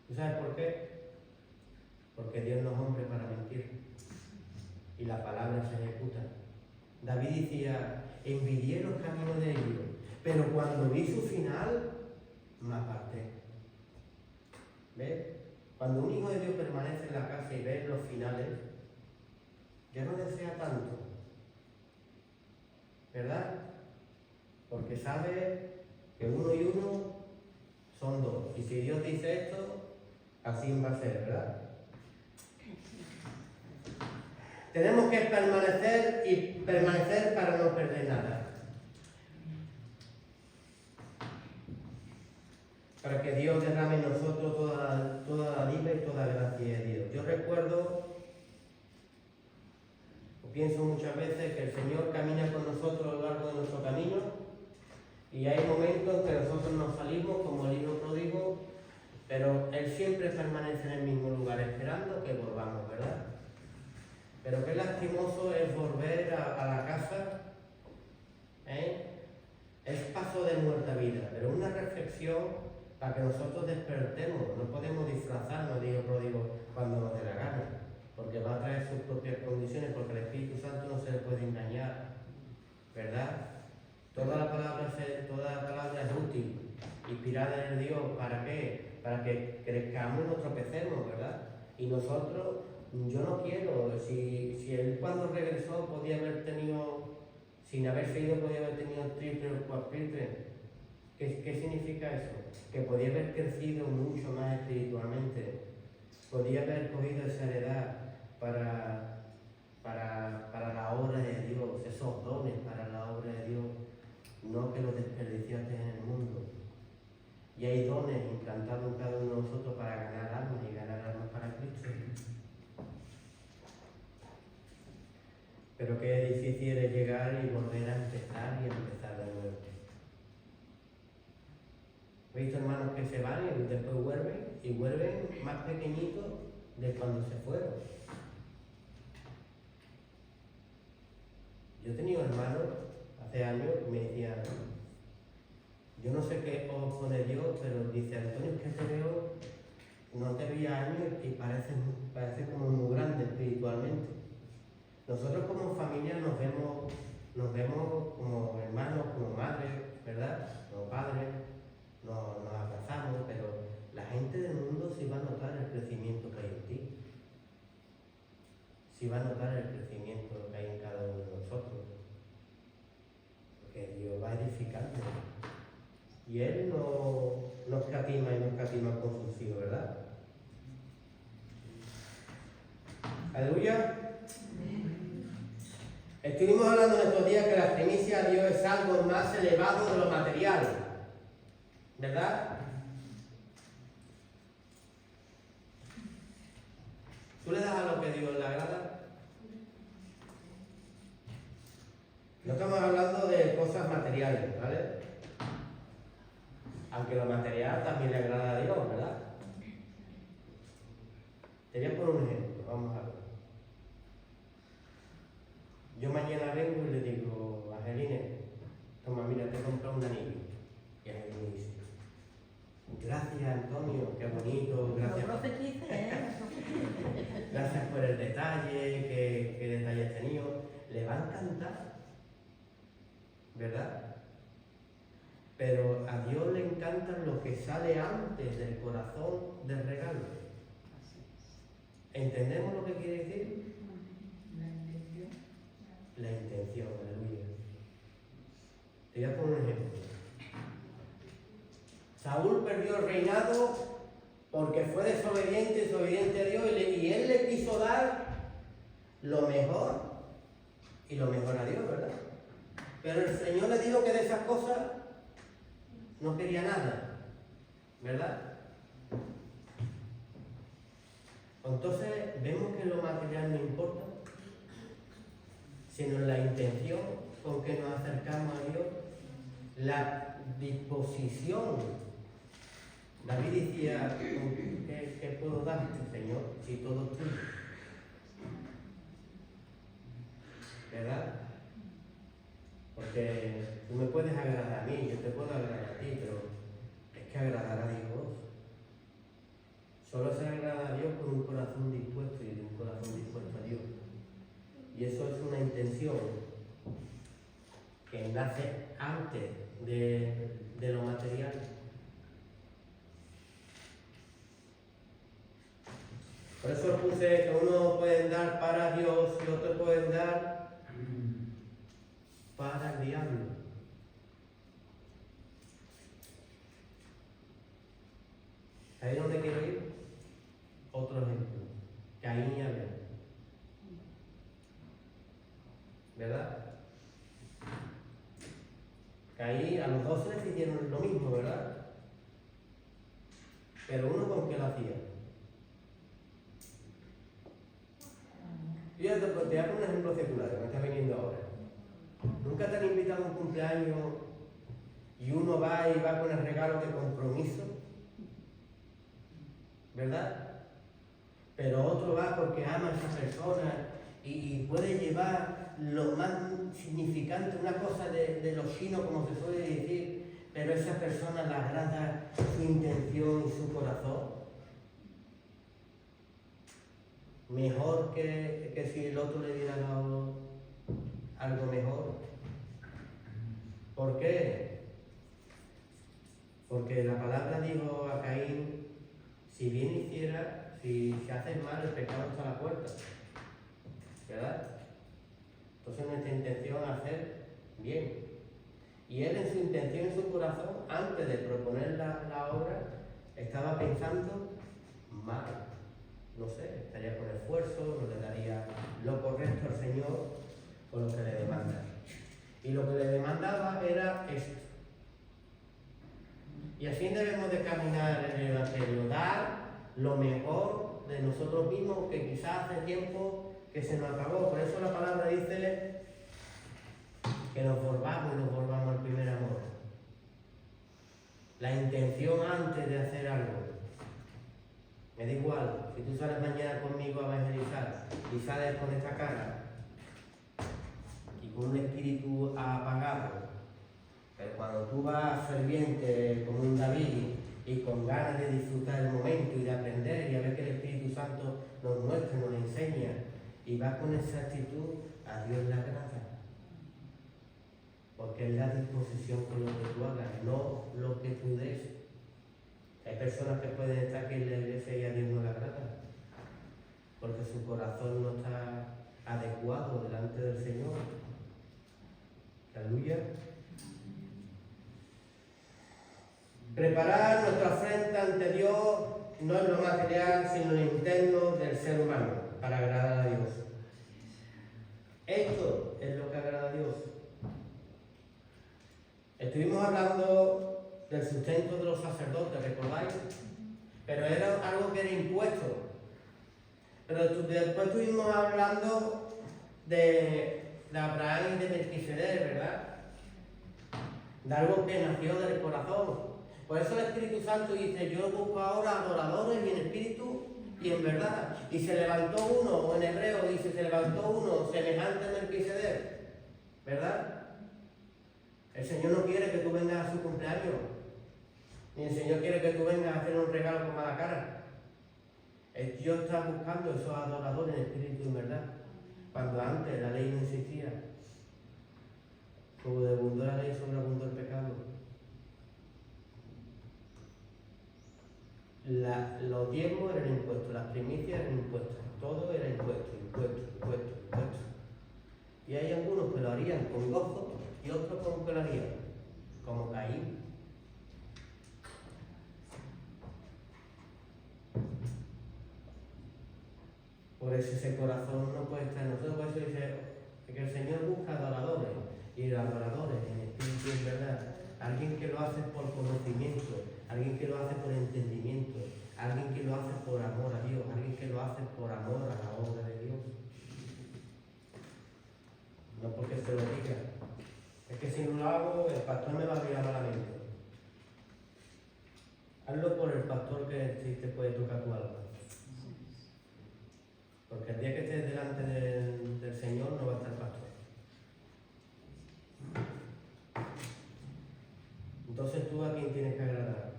Speaker 2: ¿Tú sabes por qué? Porque Dios no es hombre para mentir. Y la palabra se ejecuta. David decía, envidié los caminos de ellos, pero cuando vi su final, me aparté. ¿Ves? Cuando un hijo de Dios permanece en la casa y ve los finales, ya no desea tanto. ¿Verdad? Porque sabe que uno y uno son dos. Y si Dios dice esto, así va a ser, ¿verdad? Tenemos que permanecer para no perder nada. Para que Dios derrame en nosotros toda la diva y toda la gracia de Dios. Yo recuerdo, o pienso muchas veces, que el Señor camina con nosotros a lo largo de nuestro camino y hay momentos en que nosotros nos salimos como el hijo pródigo, pero Él siempre permanece en el mismo lugar esperando que volvamos, ¿verdad? Pero qué lastimoso es volver a la casa, ¿eh? Es paso de muerte a vida, pero una reflexión para que nosotros despertemos. No podemos disfrazarnos de hijo pródigo cuando nos dé la gana, porque va a traer sus propias condiciones, porque el Espíritu Santo no se le puede engañar, ¿verdad? Toda la palabra es útil, inspirada en Dios. ¿Para qué? Para que crezcamos y no tropecemos, ¿verdad? Y nosotros, yo no quiero, si él cuando regresó podía haber tenido, sin haberse ido, podía haber tenido triple o cuatriple. ¿Qué significa eso? Que podía haber crecido mucho más espiritualmente, podía haber cogido esa heredad para la obra de Dios, esos dones para la obra de Dios, no que los desperdiciaste en el mundo. Y hay dones implantados en cada uno de nosotros para ganar almas y ganar almas para Cristo. Pero qué difícil es llegar y volver a empezar y empezar de nuevo. He visto hermanos que se van y después vuelven más pequeñitos de cuando se fueron. Yo he tenido hermanos hace años que me decían, yo no sé qué os pone Dios, pero dice, Antonio, es que te veo, no te veía años y parece como muy grande espiritualmente. Nosotros como familia nos vemos como hermanos, como madres, ¿verdad? Como padres, nos abrazamos, pero la gente del mundo sí va a notar el crecimiento que hay en ti. Sí va a notar el crecimiento que hay en cada uno de nosotros. Porque Dios va edificando. Y Él no escatima y no escatima con sus hijos, ¿verdad? Aleluya. Estuvimos hablando en estos días que la primicia a Dios es algo más elevado de lo material, ¿verdad? ¿Tú le das a lo que Dios le agrada? No estamos hablando de cosas materiales, ¿vale? Aunque lo material también le agrada a Dios, ¿verdad? gracias Antonio, qué bonito,
Speaker 1: No
Speaker 2: gracias.
Speaker 1: profetices,
Speaker 2: Gracias por el detalle, qué detalle has tenido. Le va a encantar, ¿verdad? Pero a Dios le encanta lo que sale antes del corazón del regalo. ¿Entendemos lo que quiere decir? La intención, aleluya. Te voy a poner un ejemplo. Saúl perdió el reinado porque fue desobediente a Dios y él le quiso dar lo mejor y lo mejor a Dios, ¿verdad? Pero el Señor le dijo que de esas cosas no quería nada, ¿verdad? Entonces vemos que lo material no importa, sino la intención con que nos acercamos a Dios, la disposición. David decía, ¿qué puedo darte, Señor, si todo es tuyo? ¿Verdad? Porque tú me puedes agradar a mí, yo te puedo agradar a ti, pero es que agradar a Dios. Solo se agrada a Dios con un corazón dispuesto y de un corazón dispuesto a Dios. Y eso es una intención que nace antes de lo material. Por eso puse que uno pueden dar para Dios y otros pueden dar para el diablo. ¿Sabéis dónde quiero ir? Otro ejemplo. Caín y Abel. ¿Verdad? Caín, a los dos les hicieron lo mismo, ¿verdad? Pero uno con qué lo hacía. Yo te voy a poner un ejemplo secular que me está viniendo ahora. ¿Nunca te han invitado a un cumpleaños y uno va con el regalo de compromiso? ¿Verdad? Pero otro va porque ama a esa persona y puede llevar lo más significante, una cosa de los chinos, como se suele decir, pero esa persona le agrada su intención y su corazón. Mejor que si el otro le diera algo mejor. ¿Por qué? Porque la palabra dijo a Caín, si bien hiciera, si haces mal, el pecado está a la puerta. ¿Verdad? Entonces nuestra intención es hacer bien. Y él en su intención, en su corazón, antes de proponer la obra, estaba pensando mal. No sé, estaría con esfuerzo, no le daría lo correcto al Señor con lo que le demanda. Y lo que le demandaba era esto. Y así debemos de caminar en el Evangelio, dar lo mejor de nosotros mismos, que quizás hace tiempo que se nos acabó. Por eso la palabra dice que nos volvamos al primer amor. La intención antes de hacer algo. Me da igual, si tú sales mañana conmigo a evangelizar y sales con esta cara y con un espíritu apagado, pero cuando tú vas ferviente como un David y con ganas de disfrutar el momento y de aprender y a ver que el Espíritu Santo nos muestra, nos enseña, y vas con esa actitud, a Dios le agrada. Porque es la disposición con lo que tú hagas, no lo que tú des. Hay personas que pueden estar aquí en la iglesia y a Dios no le agrada, porque su corazón no está adecuado delante del Señor. Aleluya. Preparar nuestra ofrenda ante Dios no es lo material, sino lo interno del ser humano, para agradar a Dios. Esto es lo que agrada a Dios. Estuvimos hablando del sustento de los sacerdotes, ¿recordáis? Pero era algo que era impuesto. Pero después estuvimos hablando de Abraham y de Melquisedec, ¿verdad? De algo que nació del corazón. Por eso el Espíritu Santo dice, yo busco ahora adoradores y en espíritu y en verdad. Y se levantó uno, o en hebreo dice, se levantó uno semejante a Melquisedec, ¿verdad? El Señor no quiere que tú vengas a su cumpleaños Ni el Señor quiere que tú vengas a hacer un regalo con mala cara. Dios está buscando esos adoradores en espíritu y en verdad. Cuando antes la ley no existía, sobreabundó la ley, sobreabundó el pecado. Los diezmos eran impuestos, las primicias eran impuestas, todo era impuesto. Y hay algunos que lo harían con gozo y otros como que lo harían, como Caín. Por eso ese corazón no puede estar en nosotros, por eso dice que el Señor busca adoradores, y los adoradores en espíritu y en verdad, alguien que lo hace por conocimiento, alguien que lo hace por entendimiento, alguien que lo hace por amor a Dios, alguien que lo hace por amor a la obra de Dios. No porque se lo diga, es que si no lo hago, el pastor me va a mirar malamente. Hazlo por el pastor que sí te puede tocar tu alma. Porque el día que estés delante del Señor no va a estar pastor. Entonces tú a quién tienes que agradar?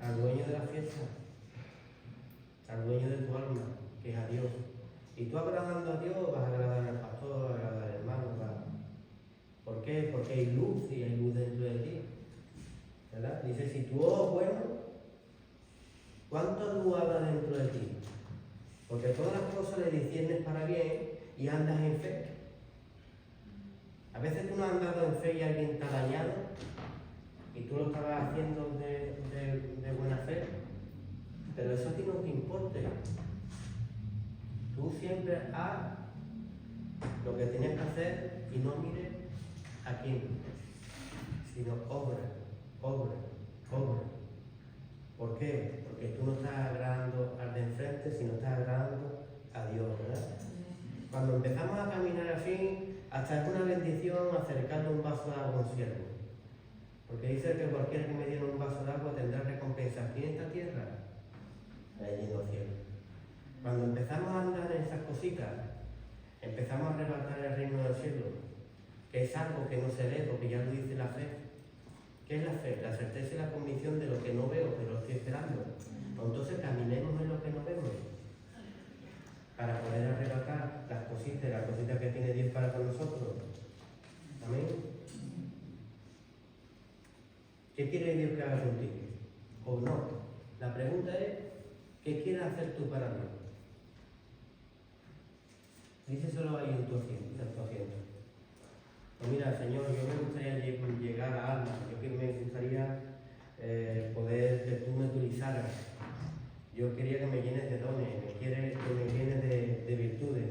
Speaker 2: Al dueño de la fiesta, al dueño de tu alma, que es a Dios. Y tú agradando a Dios vas a agradar al pastor, vas a agradar al hermano. ¿Por qué? Porque hay luz y hay luz dentro de ti. ¿Verdad? Dice, si tu ojo es bueno, ¿cuánta luz habrá dentro de ti? Porque todas las cosas le disciernes para bien y andas en fe. A veces tú no has andado en fe y alguien te ha dañado y tú lo estabas haciendo de buena fe, pero eso a ti no te importa. Tú siempre haz lo que tienes que hacer y no mires a quién, sino obra. ¿Por qué? Porque tú no estás agradando al de enfrente, sino estás agradando a Dios, ¿verdad? Cuando empezamos a caminar así, hasta es una bendición acercarle un vaso de agua a un siervo. Porque dice que cualquiera que me diera un vaso de agua tendrá recompensa aquí en esta tierra, allí en los cielos. Cuando empezamos a andar en esas cositas, empezamos a arrebatar el reino del cielo, que es algo que no se ve, porque ya lo dice la fe. ¿Qué es la fe? La certeza y la convicción de lo que no veo, pero lo estoy esperando. Entonces caminemos en lo que no vemos, para poder arrebatar las cositas que tiene Dios para con nosotros. Amén. ¿Qué quiere Dios que haga contigo? ¿O no? La pregunta es, ¿qué quieres hacer tú para Dios? Díselo ahí en tu asiento. Pues mira, Señor, yo me gustaría llegar a almas, yo me gustaría poder que tú me utilizaras. Yo quería que me llenes de dones, que me llenes de virtudes,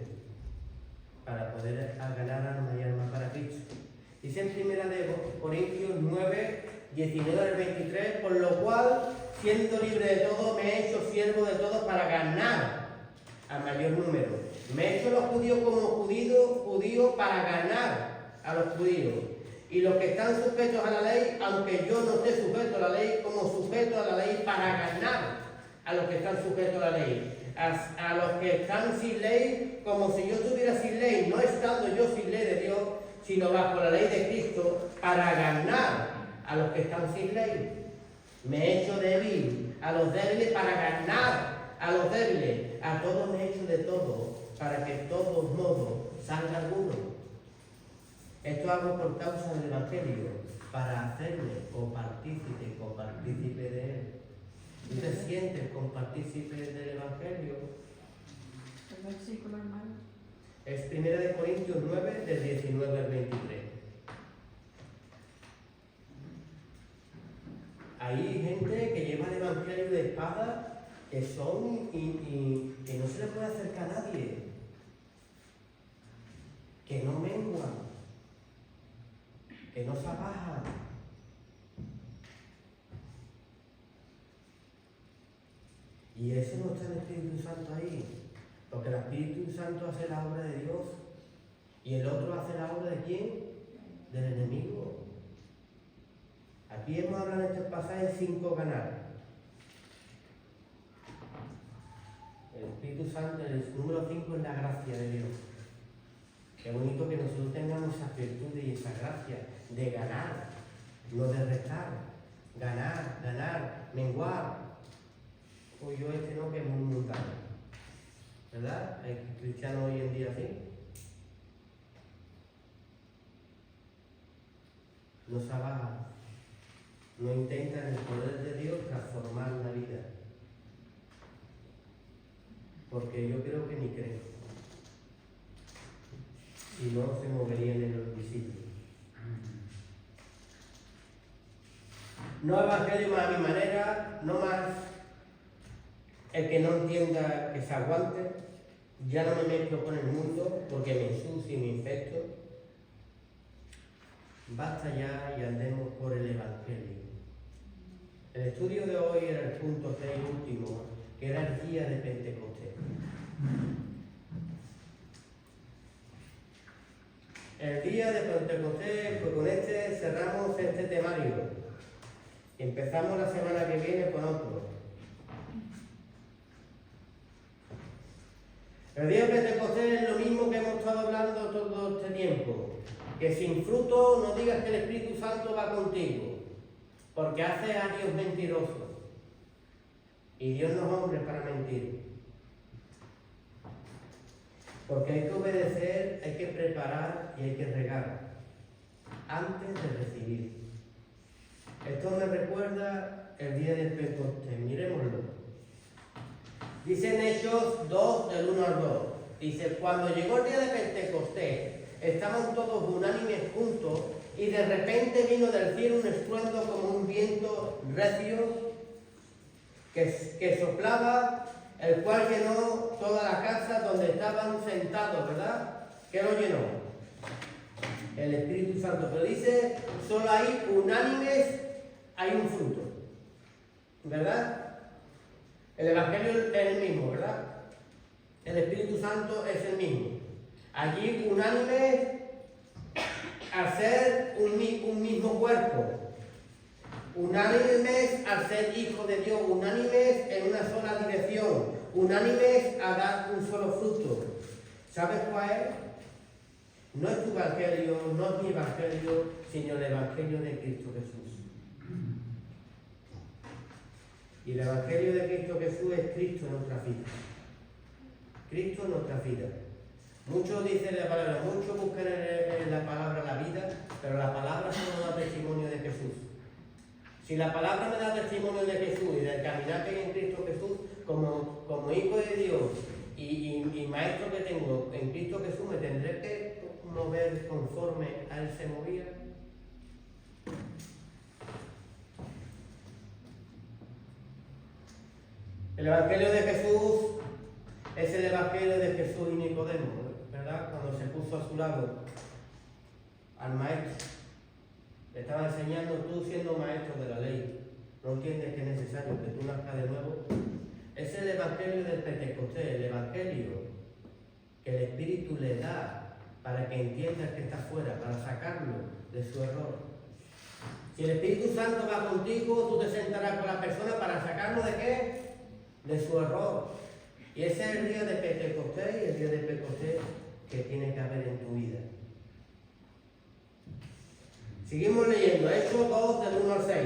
Speaker 2: para poder ganar almas y almas para Cristo. Dice en 1 Corintios 9, 19 al 23, por lo cual, siendo libre de todo, me he hecho siervo de todo para ganar al mayor número. Me he hecho los judíos como judíos para ganar a los judíos, y los que están sujetos a la ley, aunque yo no esté sujeto a la ley, como sujeto a la ley para ganar a los que están sujetos a la ley, a los que están sin ley, como si yo estuviera sin ley, no estando yo sin ley de Dios, sino bajo la ley de Cristo, para ganar a los que están sin ley. Me he hecho débil a los débiles para ganar a los débiles. A todos me he hecho de todo, para que de todos modos salga alguno. Esto hago por causa del Evangelio, para hacerme copartícipe de él. ¿Tú te sientes compartícipe del Evangelio?
Speaker 1: El versículo, hermano.
Speaker 2: Es 1 Corintios 9, del 19 al 23. Hay gente que lleva el Evangelio de espada, que son y que no se le puede acercar a nadie, que no menguan, que no se abajan. Y eso no está el Espíritu Santo ahí, porque el Espíritu Santo hace la obra de Dios y el otro hace la obra de ¿quién? Del enemigo. Aquí hemos hablado en este pasaje 5 ganar. El Espíritu Santo, el número 5 es la gracia de Dios. Qué bonito que nosotros tengamos esa virtud y esa gracia de ganar, no de restar, ganar, menguar. Pues yo no, que es muy mundano, ¿verdad? ¿Hay cristianos hoy en día así? No trabajan, no intentan el poder de Dios transformar la vida. Porque yo creo que ni creen. Si no, se moverían en los visibles. No evangelio más a mi manera, no más el que no entienda que se aguante. Ya no me mezclo con el mundo porque me ensucio y me infecto. Basta ya y andemos por el evangelio. El estudio de hoy era el punto 6 último, que era el día de Pentecostés. El día de Pentecostés, pues con este cerramos este temario. Empezamos la semana que viene con otro. El día de Pentecostés es lo mismo que hemos estado hablando todo este tiempo. Que sin fruto no digas que el Espíritu Santo va contigo, porque hace a Dios mentiroso. Y Dios no es hombre para mentir. Porque hay que obedecer, hay que preparar y hay que regar antes de recibir. Esto me recuerda el día del Pentecostés. Miremoslo. Dice en Hechos 2, del 1 al 2. Dice, cuando llegó el día de Pentecostés, estaban todos unánimes juntos y de repente vino del cielo un estruendo como un viento recio que soplaba, el cual llenó toda la casa donde estaban sentados, ¿verdad? ¿Qué lo llenó? El Espíritu Santo. Pero dice, solo hay unánimes, hay un fruto, ¿verdad? El Evangelio es el mismo, ¿verdad? El Espíritu Santo es el mismo. Allí unánimes al ser un mismo cuerpo. Unánimes al ser hijos de Dios, unánimes en una sola dirección, unánimes a dar un solo fruto. ¿Sabes cuál es? No es tu evangelio, no es mi evangelio, sino el evangelio de Cristo Jesús. Y el evangelio de Cristo Jesús es Cristo en nuestra vida. Cristo en nuestra vida. Muchos dicen la palabra, muchos buscan en la palabra la vida, pero la palabra solo da testimonio de Jesús. Si la palabra me da testimonio de Jesús y del caminar que hay en Cristo Jesús, como hijo de Dios y maestro que tengo en Cristo Jesús, me tendré que mover conforme a Él se movía. El Evangelio de Jesús es el Evangelio de Jesús y Nicodemo, ¿verdad? Cuando se puso a su lado al maestro. Le estaba enseñando, tú siendo maestro de la ley, ¿no entiendes que es necesario que tú nazcas de nuevo? Es el Evangelio del Pentecostés, el Evangelio que el Espíritu le da para que entienda que está fuera, para sacarlo de su error. Si el Espíritu Santo va contigo, tú te sentarás con la persona para sacarlo ¿de qué? De su error. Y ese es el día de Pentecostés y el día de Pentecostés que tiene que haber en tu vida. Seguimos leyendo, Hechos 2, del 1 al 6.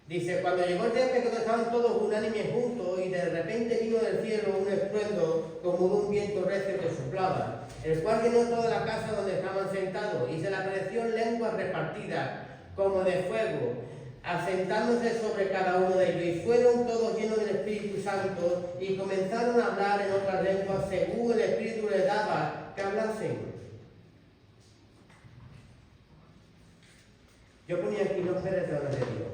Speaker 2: Dice, cuando llegó el día de Pentecostés estaban todos unánimes juntos y de repente vino del cielo un estruendo como de un viento recio que soplaba, el cual llenó toda la casa donde estaban sentados y se le apareció lenguas repartidas como de fuego, asentándose sobre cada uno de ellos, y fueron todos llenos del Espíritu Santo y comenzaron a hablar en otras lenguas según el Espíritu les daba que hablasen. Yo ponía aquí, no esperes de obra de Dios.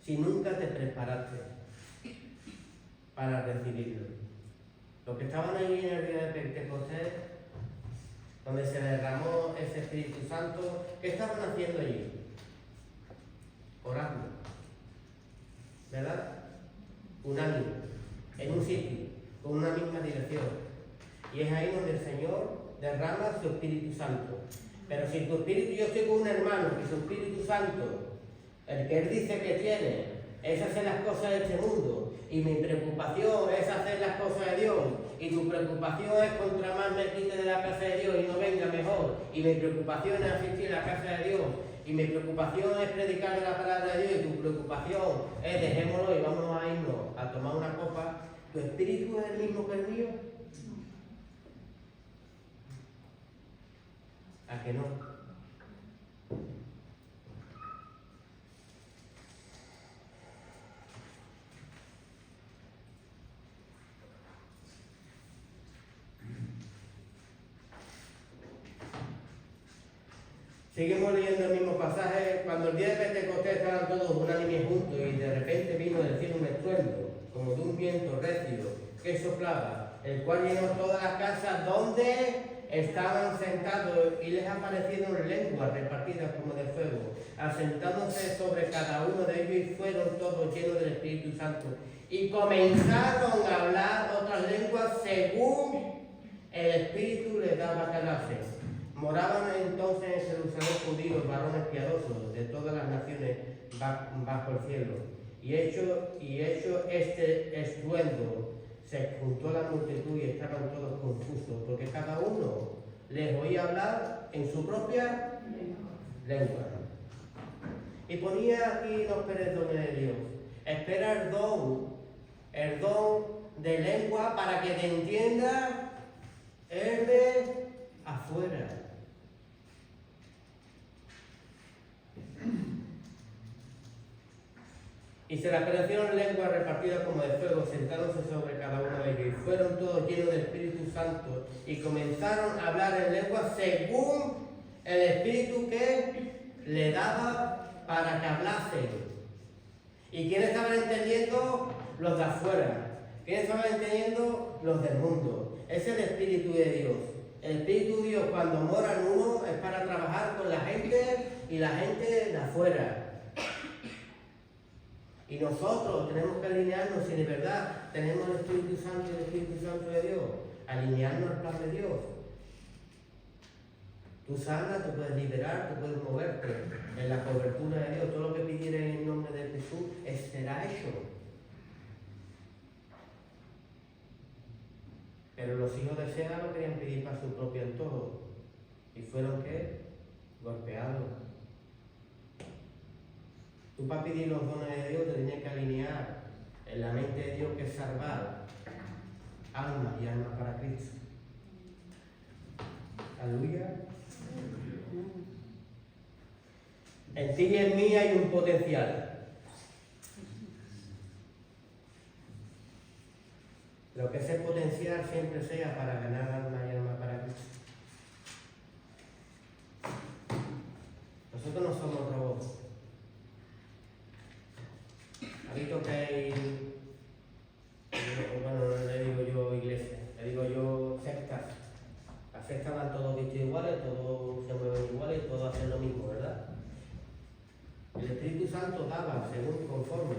Speaker 2: Si nunca te preparaste para recibirlo. Los que estaban allí en el día de Pentecostés, donde se derramó ese Espíritu Santo, ¿qué estaban haciendo allí? Orando, ¿verdad? Unánime, en un sitio, con una misma dirección. Y es ahí donde el Señor derrama su Espíritu Santo. Pero si tu espíritu, yo estoy con un hermano que su Espíritu Santo, el que él dice que tiene, es hacer las cosas de este mundo, y mi preocupación es hacer las cosas de Dios, y tu preocupación es contra más me quite de la casa de Dios y no venga mejor, y mi preocupación es asistir a la casa de Dios y mi preocupación es predicar la palabra de Dios y tu preocupación es dejémoslo y vámonos a irnos a tomar una copa, ¿tu espíritu es el mismo que el mío? ¿A que no? Seguimos leyendo el mismo pasaje. Cuando el día de Pentecostés estaban todos unánimes juntos y de repente vino del cielo un estruendo, como de un viento recio que soplaba, el cual llenó todas las casas donde estaban sentados y les aparecieron lenguas repartidas como de fuego, asentándose sobre cada uno de ellos y fueron todos llenos del Espíritu Santo y comenzaron a hablar otras lenguas según el Espíritu les daba que hablasen. Moraban entonces en Jerusalén judíos, varones piadosos de todas las naciones bajo el cielo. Y hecho este estruendo, se juntó la multitud y estaban todos confusos, porque cada uno les oía hablar en su propia lengua. Y ponía aquí los perezones de Dios. Espera el don de lengua para que te entienda el de afuera. Y se les aparecieron lenguas repartidas como de fuego, sentándose sobre cada uno de ellos, y fueron todos llenos del Espíritu Santo, y comenzaron a hablar en lenguas según el Espíritu que le daba para que hablasen. ¿Y quiénes estaban entendiendo? Los de afuera. ¿Quiénes estaban entendiendo? Los del mundo. Es el Espíritu de Dios. El Espíritu de Dios, cuando mora en uno, es para trabajar con la gente y la gente de afuera. Y nosotros tenemos que alinearnos, si de verdad tenemos el Espíritu Santo y el Espíritu Santo de Dios, alinearnos al plan de Dios. Tú sanas, tú puedes liberar, tú puedes moverte en la cobertura de Dios. Todo lo que pidieras en el nombre de Jesús será hecho. Pero los hijos de Seba no querían pedir para su propio antojo. ¿Y fueron qué? Golpeados. Tú para pedir los dones de Dios te tienes que alinear en la mente de Dios, que es salvar almas y almas para Cristo. Aleluya. En ti y en mí hay un potencial. Lo que ese potencial siempre sea para ganar almas y almas para Cristo. Nosotros no somos robots. ¿Ha visto que hay, bueno, no le digo yo iglesia, le digo yo sectas? Las sectas van todos vestidos iguales, todos se mueven iguales, todos hacen lo mismo, ¿verdad? El Espíritu Santo daba según conforme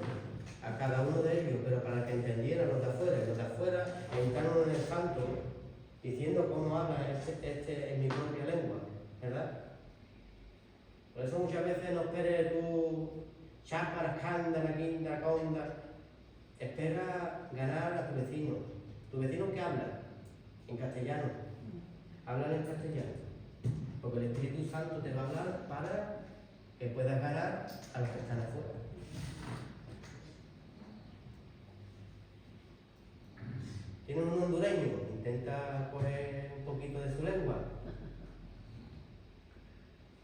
Speaker 2: a cada uno de ellos, pero para que entendieran los de afuera. Los de afuera entraron en el santo diciendo cómo habla este en mi propia lengua, ¿verdad? Por eso muchas veces no esperes tú chápara, cándara, guinda, conda. Espera ganar a tu vecino. ¿Tu vecino qué habla? En castellano. Hablan en castellano. Porque el Espíritu Santo te va a hablar para que puedas ganar a los que están afuera. Tienes un hondureño, intenta coger un poquito de su lengua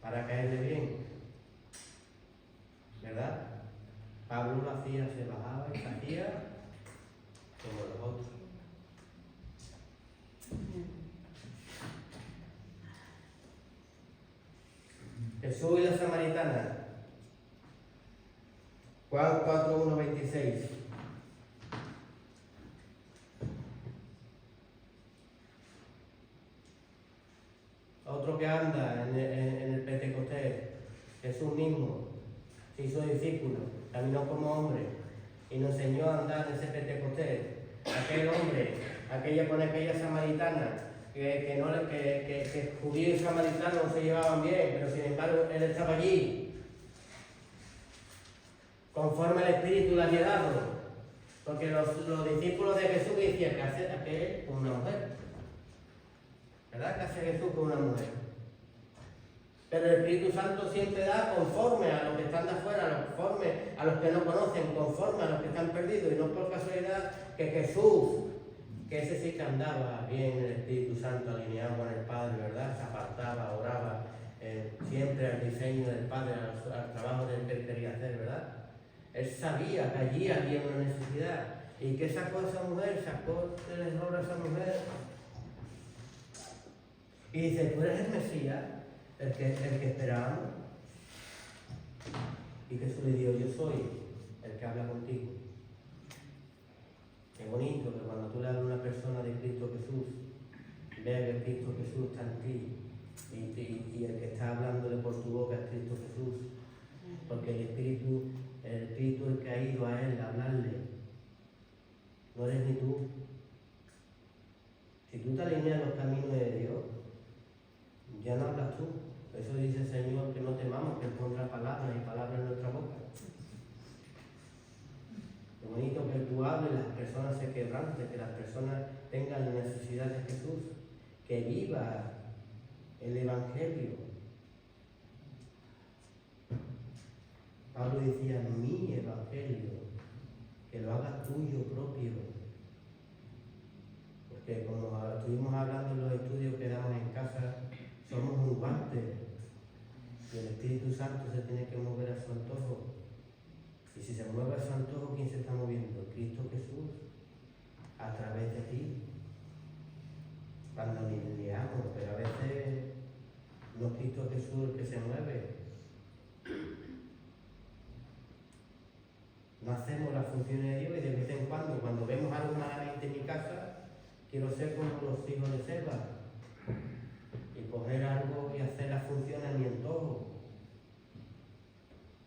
Speaker 2: para caerle bien. ¿Verdad? Pablo lo hacía, se bajaba y se hacía como los otros. Jesús y la samaritana. Juan 4:1-26. Otro que anda en el Pentecostés, Jesús mismo, se hizo discípulo, caminó como hombre y nos enseñó a andar en ese Pentecostés. Aquel hombre, aquella samaritana, que judío y samaritano no se llevaban bien, pero sin embargo él estaba allí, conforme al Espíritu le había dado, porque los discípulos de Jesús decían que hace aquel con una mujer, ¿verdad? Que hace Jesús con una mujer. Pero el Espíritu Santo siempre da conforme a los que están de afuera, conforme a los que no conocen, conforme a los que están perdidos. Y no por casualidad que Jesús, que ese sí que andaba bien el Espíritu Santo alineado con el Padre, ¿verdad? Se apartaba, oraba, siempre al diseño del Padre, al trabajo del que él quería hacer, ¿verdad? Él sabía que allí había una necesidad. ¿Y qué sacó esa mujer? Sacó el error a esa mujer. Y dice, tú eres el Mesías, el que esperábamos. Y Jesús le dijo, yo soy el que habla contigo. Qué bonito que cuando tú le hablas a una persona de Cristo Jesús, vea que Cristo Jesús está en ti. Y el que está hablándole por tu boca es Cristo Jesús. Porque el Espíritu el que ha ido a él a hablarle, no eres ni tú. Si tú te alineas en los caminos de Dios, ya no hablas tú. Eso dice el Señor, que no temamos, que Él pondrá palabras y palabras en nuestra boca. Qué bonito que tú hables, las personas se quebranten, que las personas tengan la necesidad de Jesús, que viva el Evangelio. Pablo decía, mi Evangelio, que lo hagas tuyo propio. Porque como estuvimos hablando en los estudios que damos en casa, somos un guante. Y el Espíritu Santo se tiene que mover a su antojo. Y si se mueve a su antojo, ¿quién se está moviendo? Cristo Jesús, a través de ti. Cuando lidiamos, pero a veces no es Cristo Jesús el que se mueve. No hacemos las funciones de Dios y de vez en cuando vemos algo malamente en mi casa, quiero ser como los hijos de Seba y coger algo y hacer las funciones a mi antojo.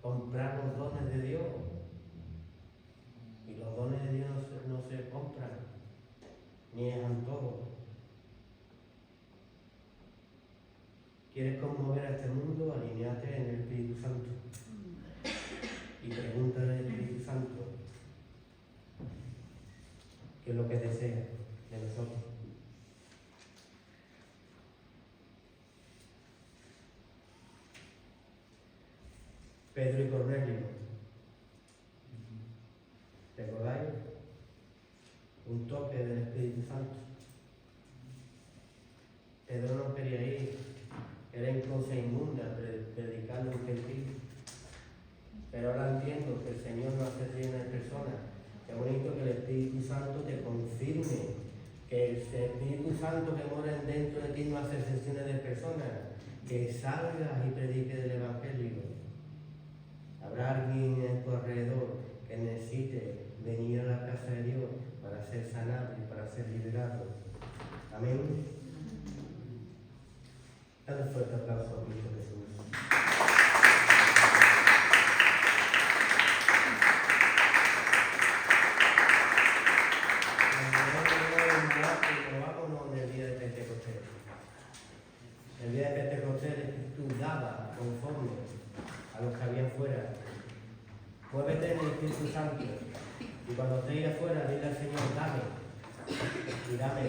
Speaker 2: Comprar los dones de Dios. Y los dones de Dios no se compran, ni es antojo. ¿Quieres conmover a este mundo? Alineate en el Espíritu Santo. Y pregúntale al Espíritu Santo qué es lo que desea de nosotros. Pedro y Cornelio, ¿recordáis? Un toque del Espíritu Santo. Pedro no quería ir, era en cosa inmunda predicando un gentil. Pero ahora entiendo que el Señor no hace lleno de personas. Qué bonito que el Espíritu Santo te confirme, que el Espíritu Santo que mora dentro de ti no hace excepciones de personas, que salgas y prediques del Evangelio. Habrá alguien en tu alrededor que necesite venir a la casa de Dios para ser sanado y para ser liberado. Amén. Dale un fuerte aplauso a Cristo Jesús. El día de Pentecostés el Espíritu daba conforme a los que habían fuera. Muévete en el Espíritu Santo y cuando estés ahí afuera dile al Señor, dame y dame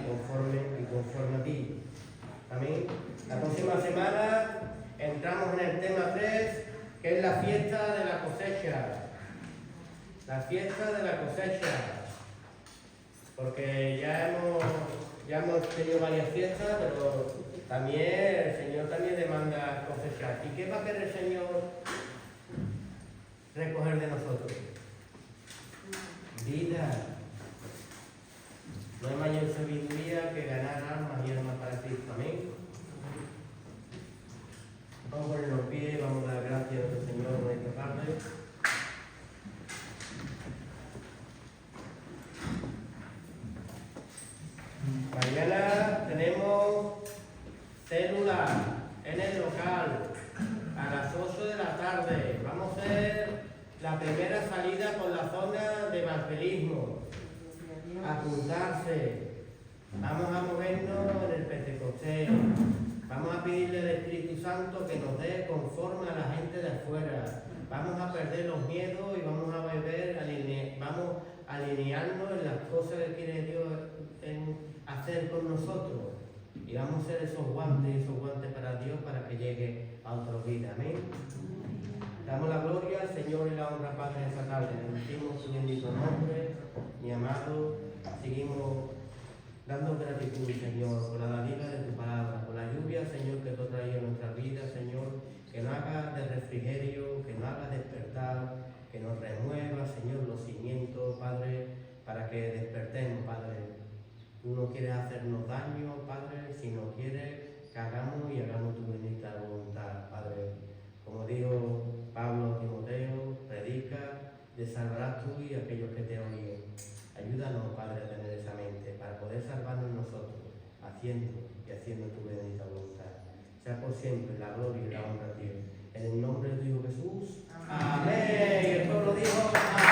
Speaker 2: conforme a ti. Amén. La próxima semana entramos en el tema 3, que es la fiesta de la cosecha. La fiesta de la cosecha. Porque ya hemos tenido varias fiestas, pero también el Señor también demanda cosechar. ¿Y qué va a querer el Señor recoger de nosotros? Vida. No hay mayor sabiduría que ganar almas y almas para Cristo. Amén. Vamos a ponernos pie, vamos a dar gracias al Señor por esta tarde. Mañana tenemos célula en el local a las 8 de la tarde. Vamos a hacer la primera salida por la zona de evangelismo. Apuntarse. Vamos a movernos en el Pentecostés. Vamos a pedirle al Espíritu Santo que nos dé conforme a la gente de afuera. Vamos a perder los miedos y vamos a vamos a alinearnos en las cosas que quiere Dios hacer con nosotros. Y vamos a ser esos guantes para Dios para que llegue a otros vidas. Amén. Damos la gloria al Señor y la honra, Padre, esta tarde. Bendecimos su bendito nombre, mi amado. Seguimos dando gratitud, Señor, por la dádiva de tu palabra, por la lluvia, Señor, que tú has traído en nuestra vida, Señor, que nos haga de refrigerio, que nos haga despertar, que nos remueva, Señor, los cimientos, Padre, para que despertemos, Padre. Tú no quieres hacernos daño, Padre, sino quieres que hagamos y hagamos tu bendita voluntad, Padre. Como dijo Pablo a Timoteo, predica, te salvarás tú y aquellos que te oyen. Ayúdanos, Padre, a tener esa mente para poder salvarnos nosotros, haciendo tu bendita voluntad. Sea por siempre la gloria y la honra a ti. En el nombre de tu Hijo Jesús. Amén. Y el pueblo dijo, amén.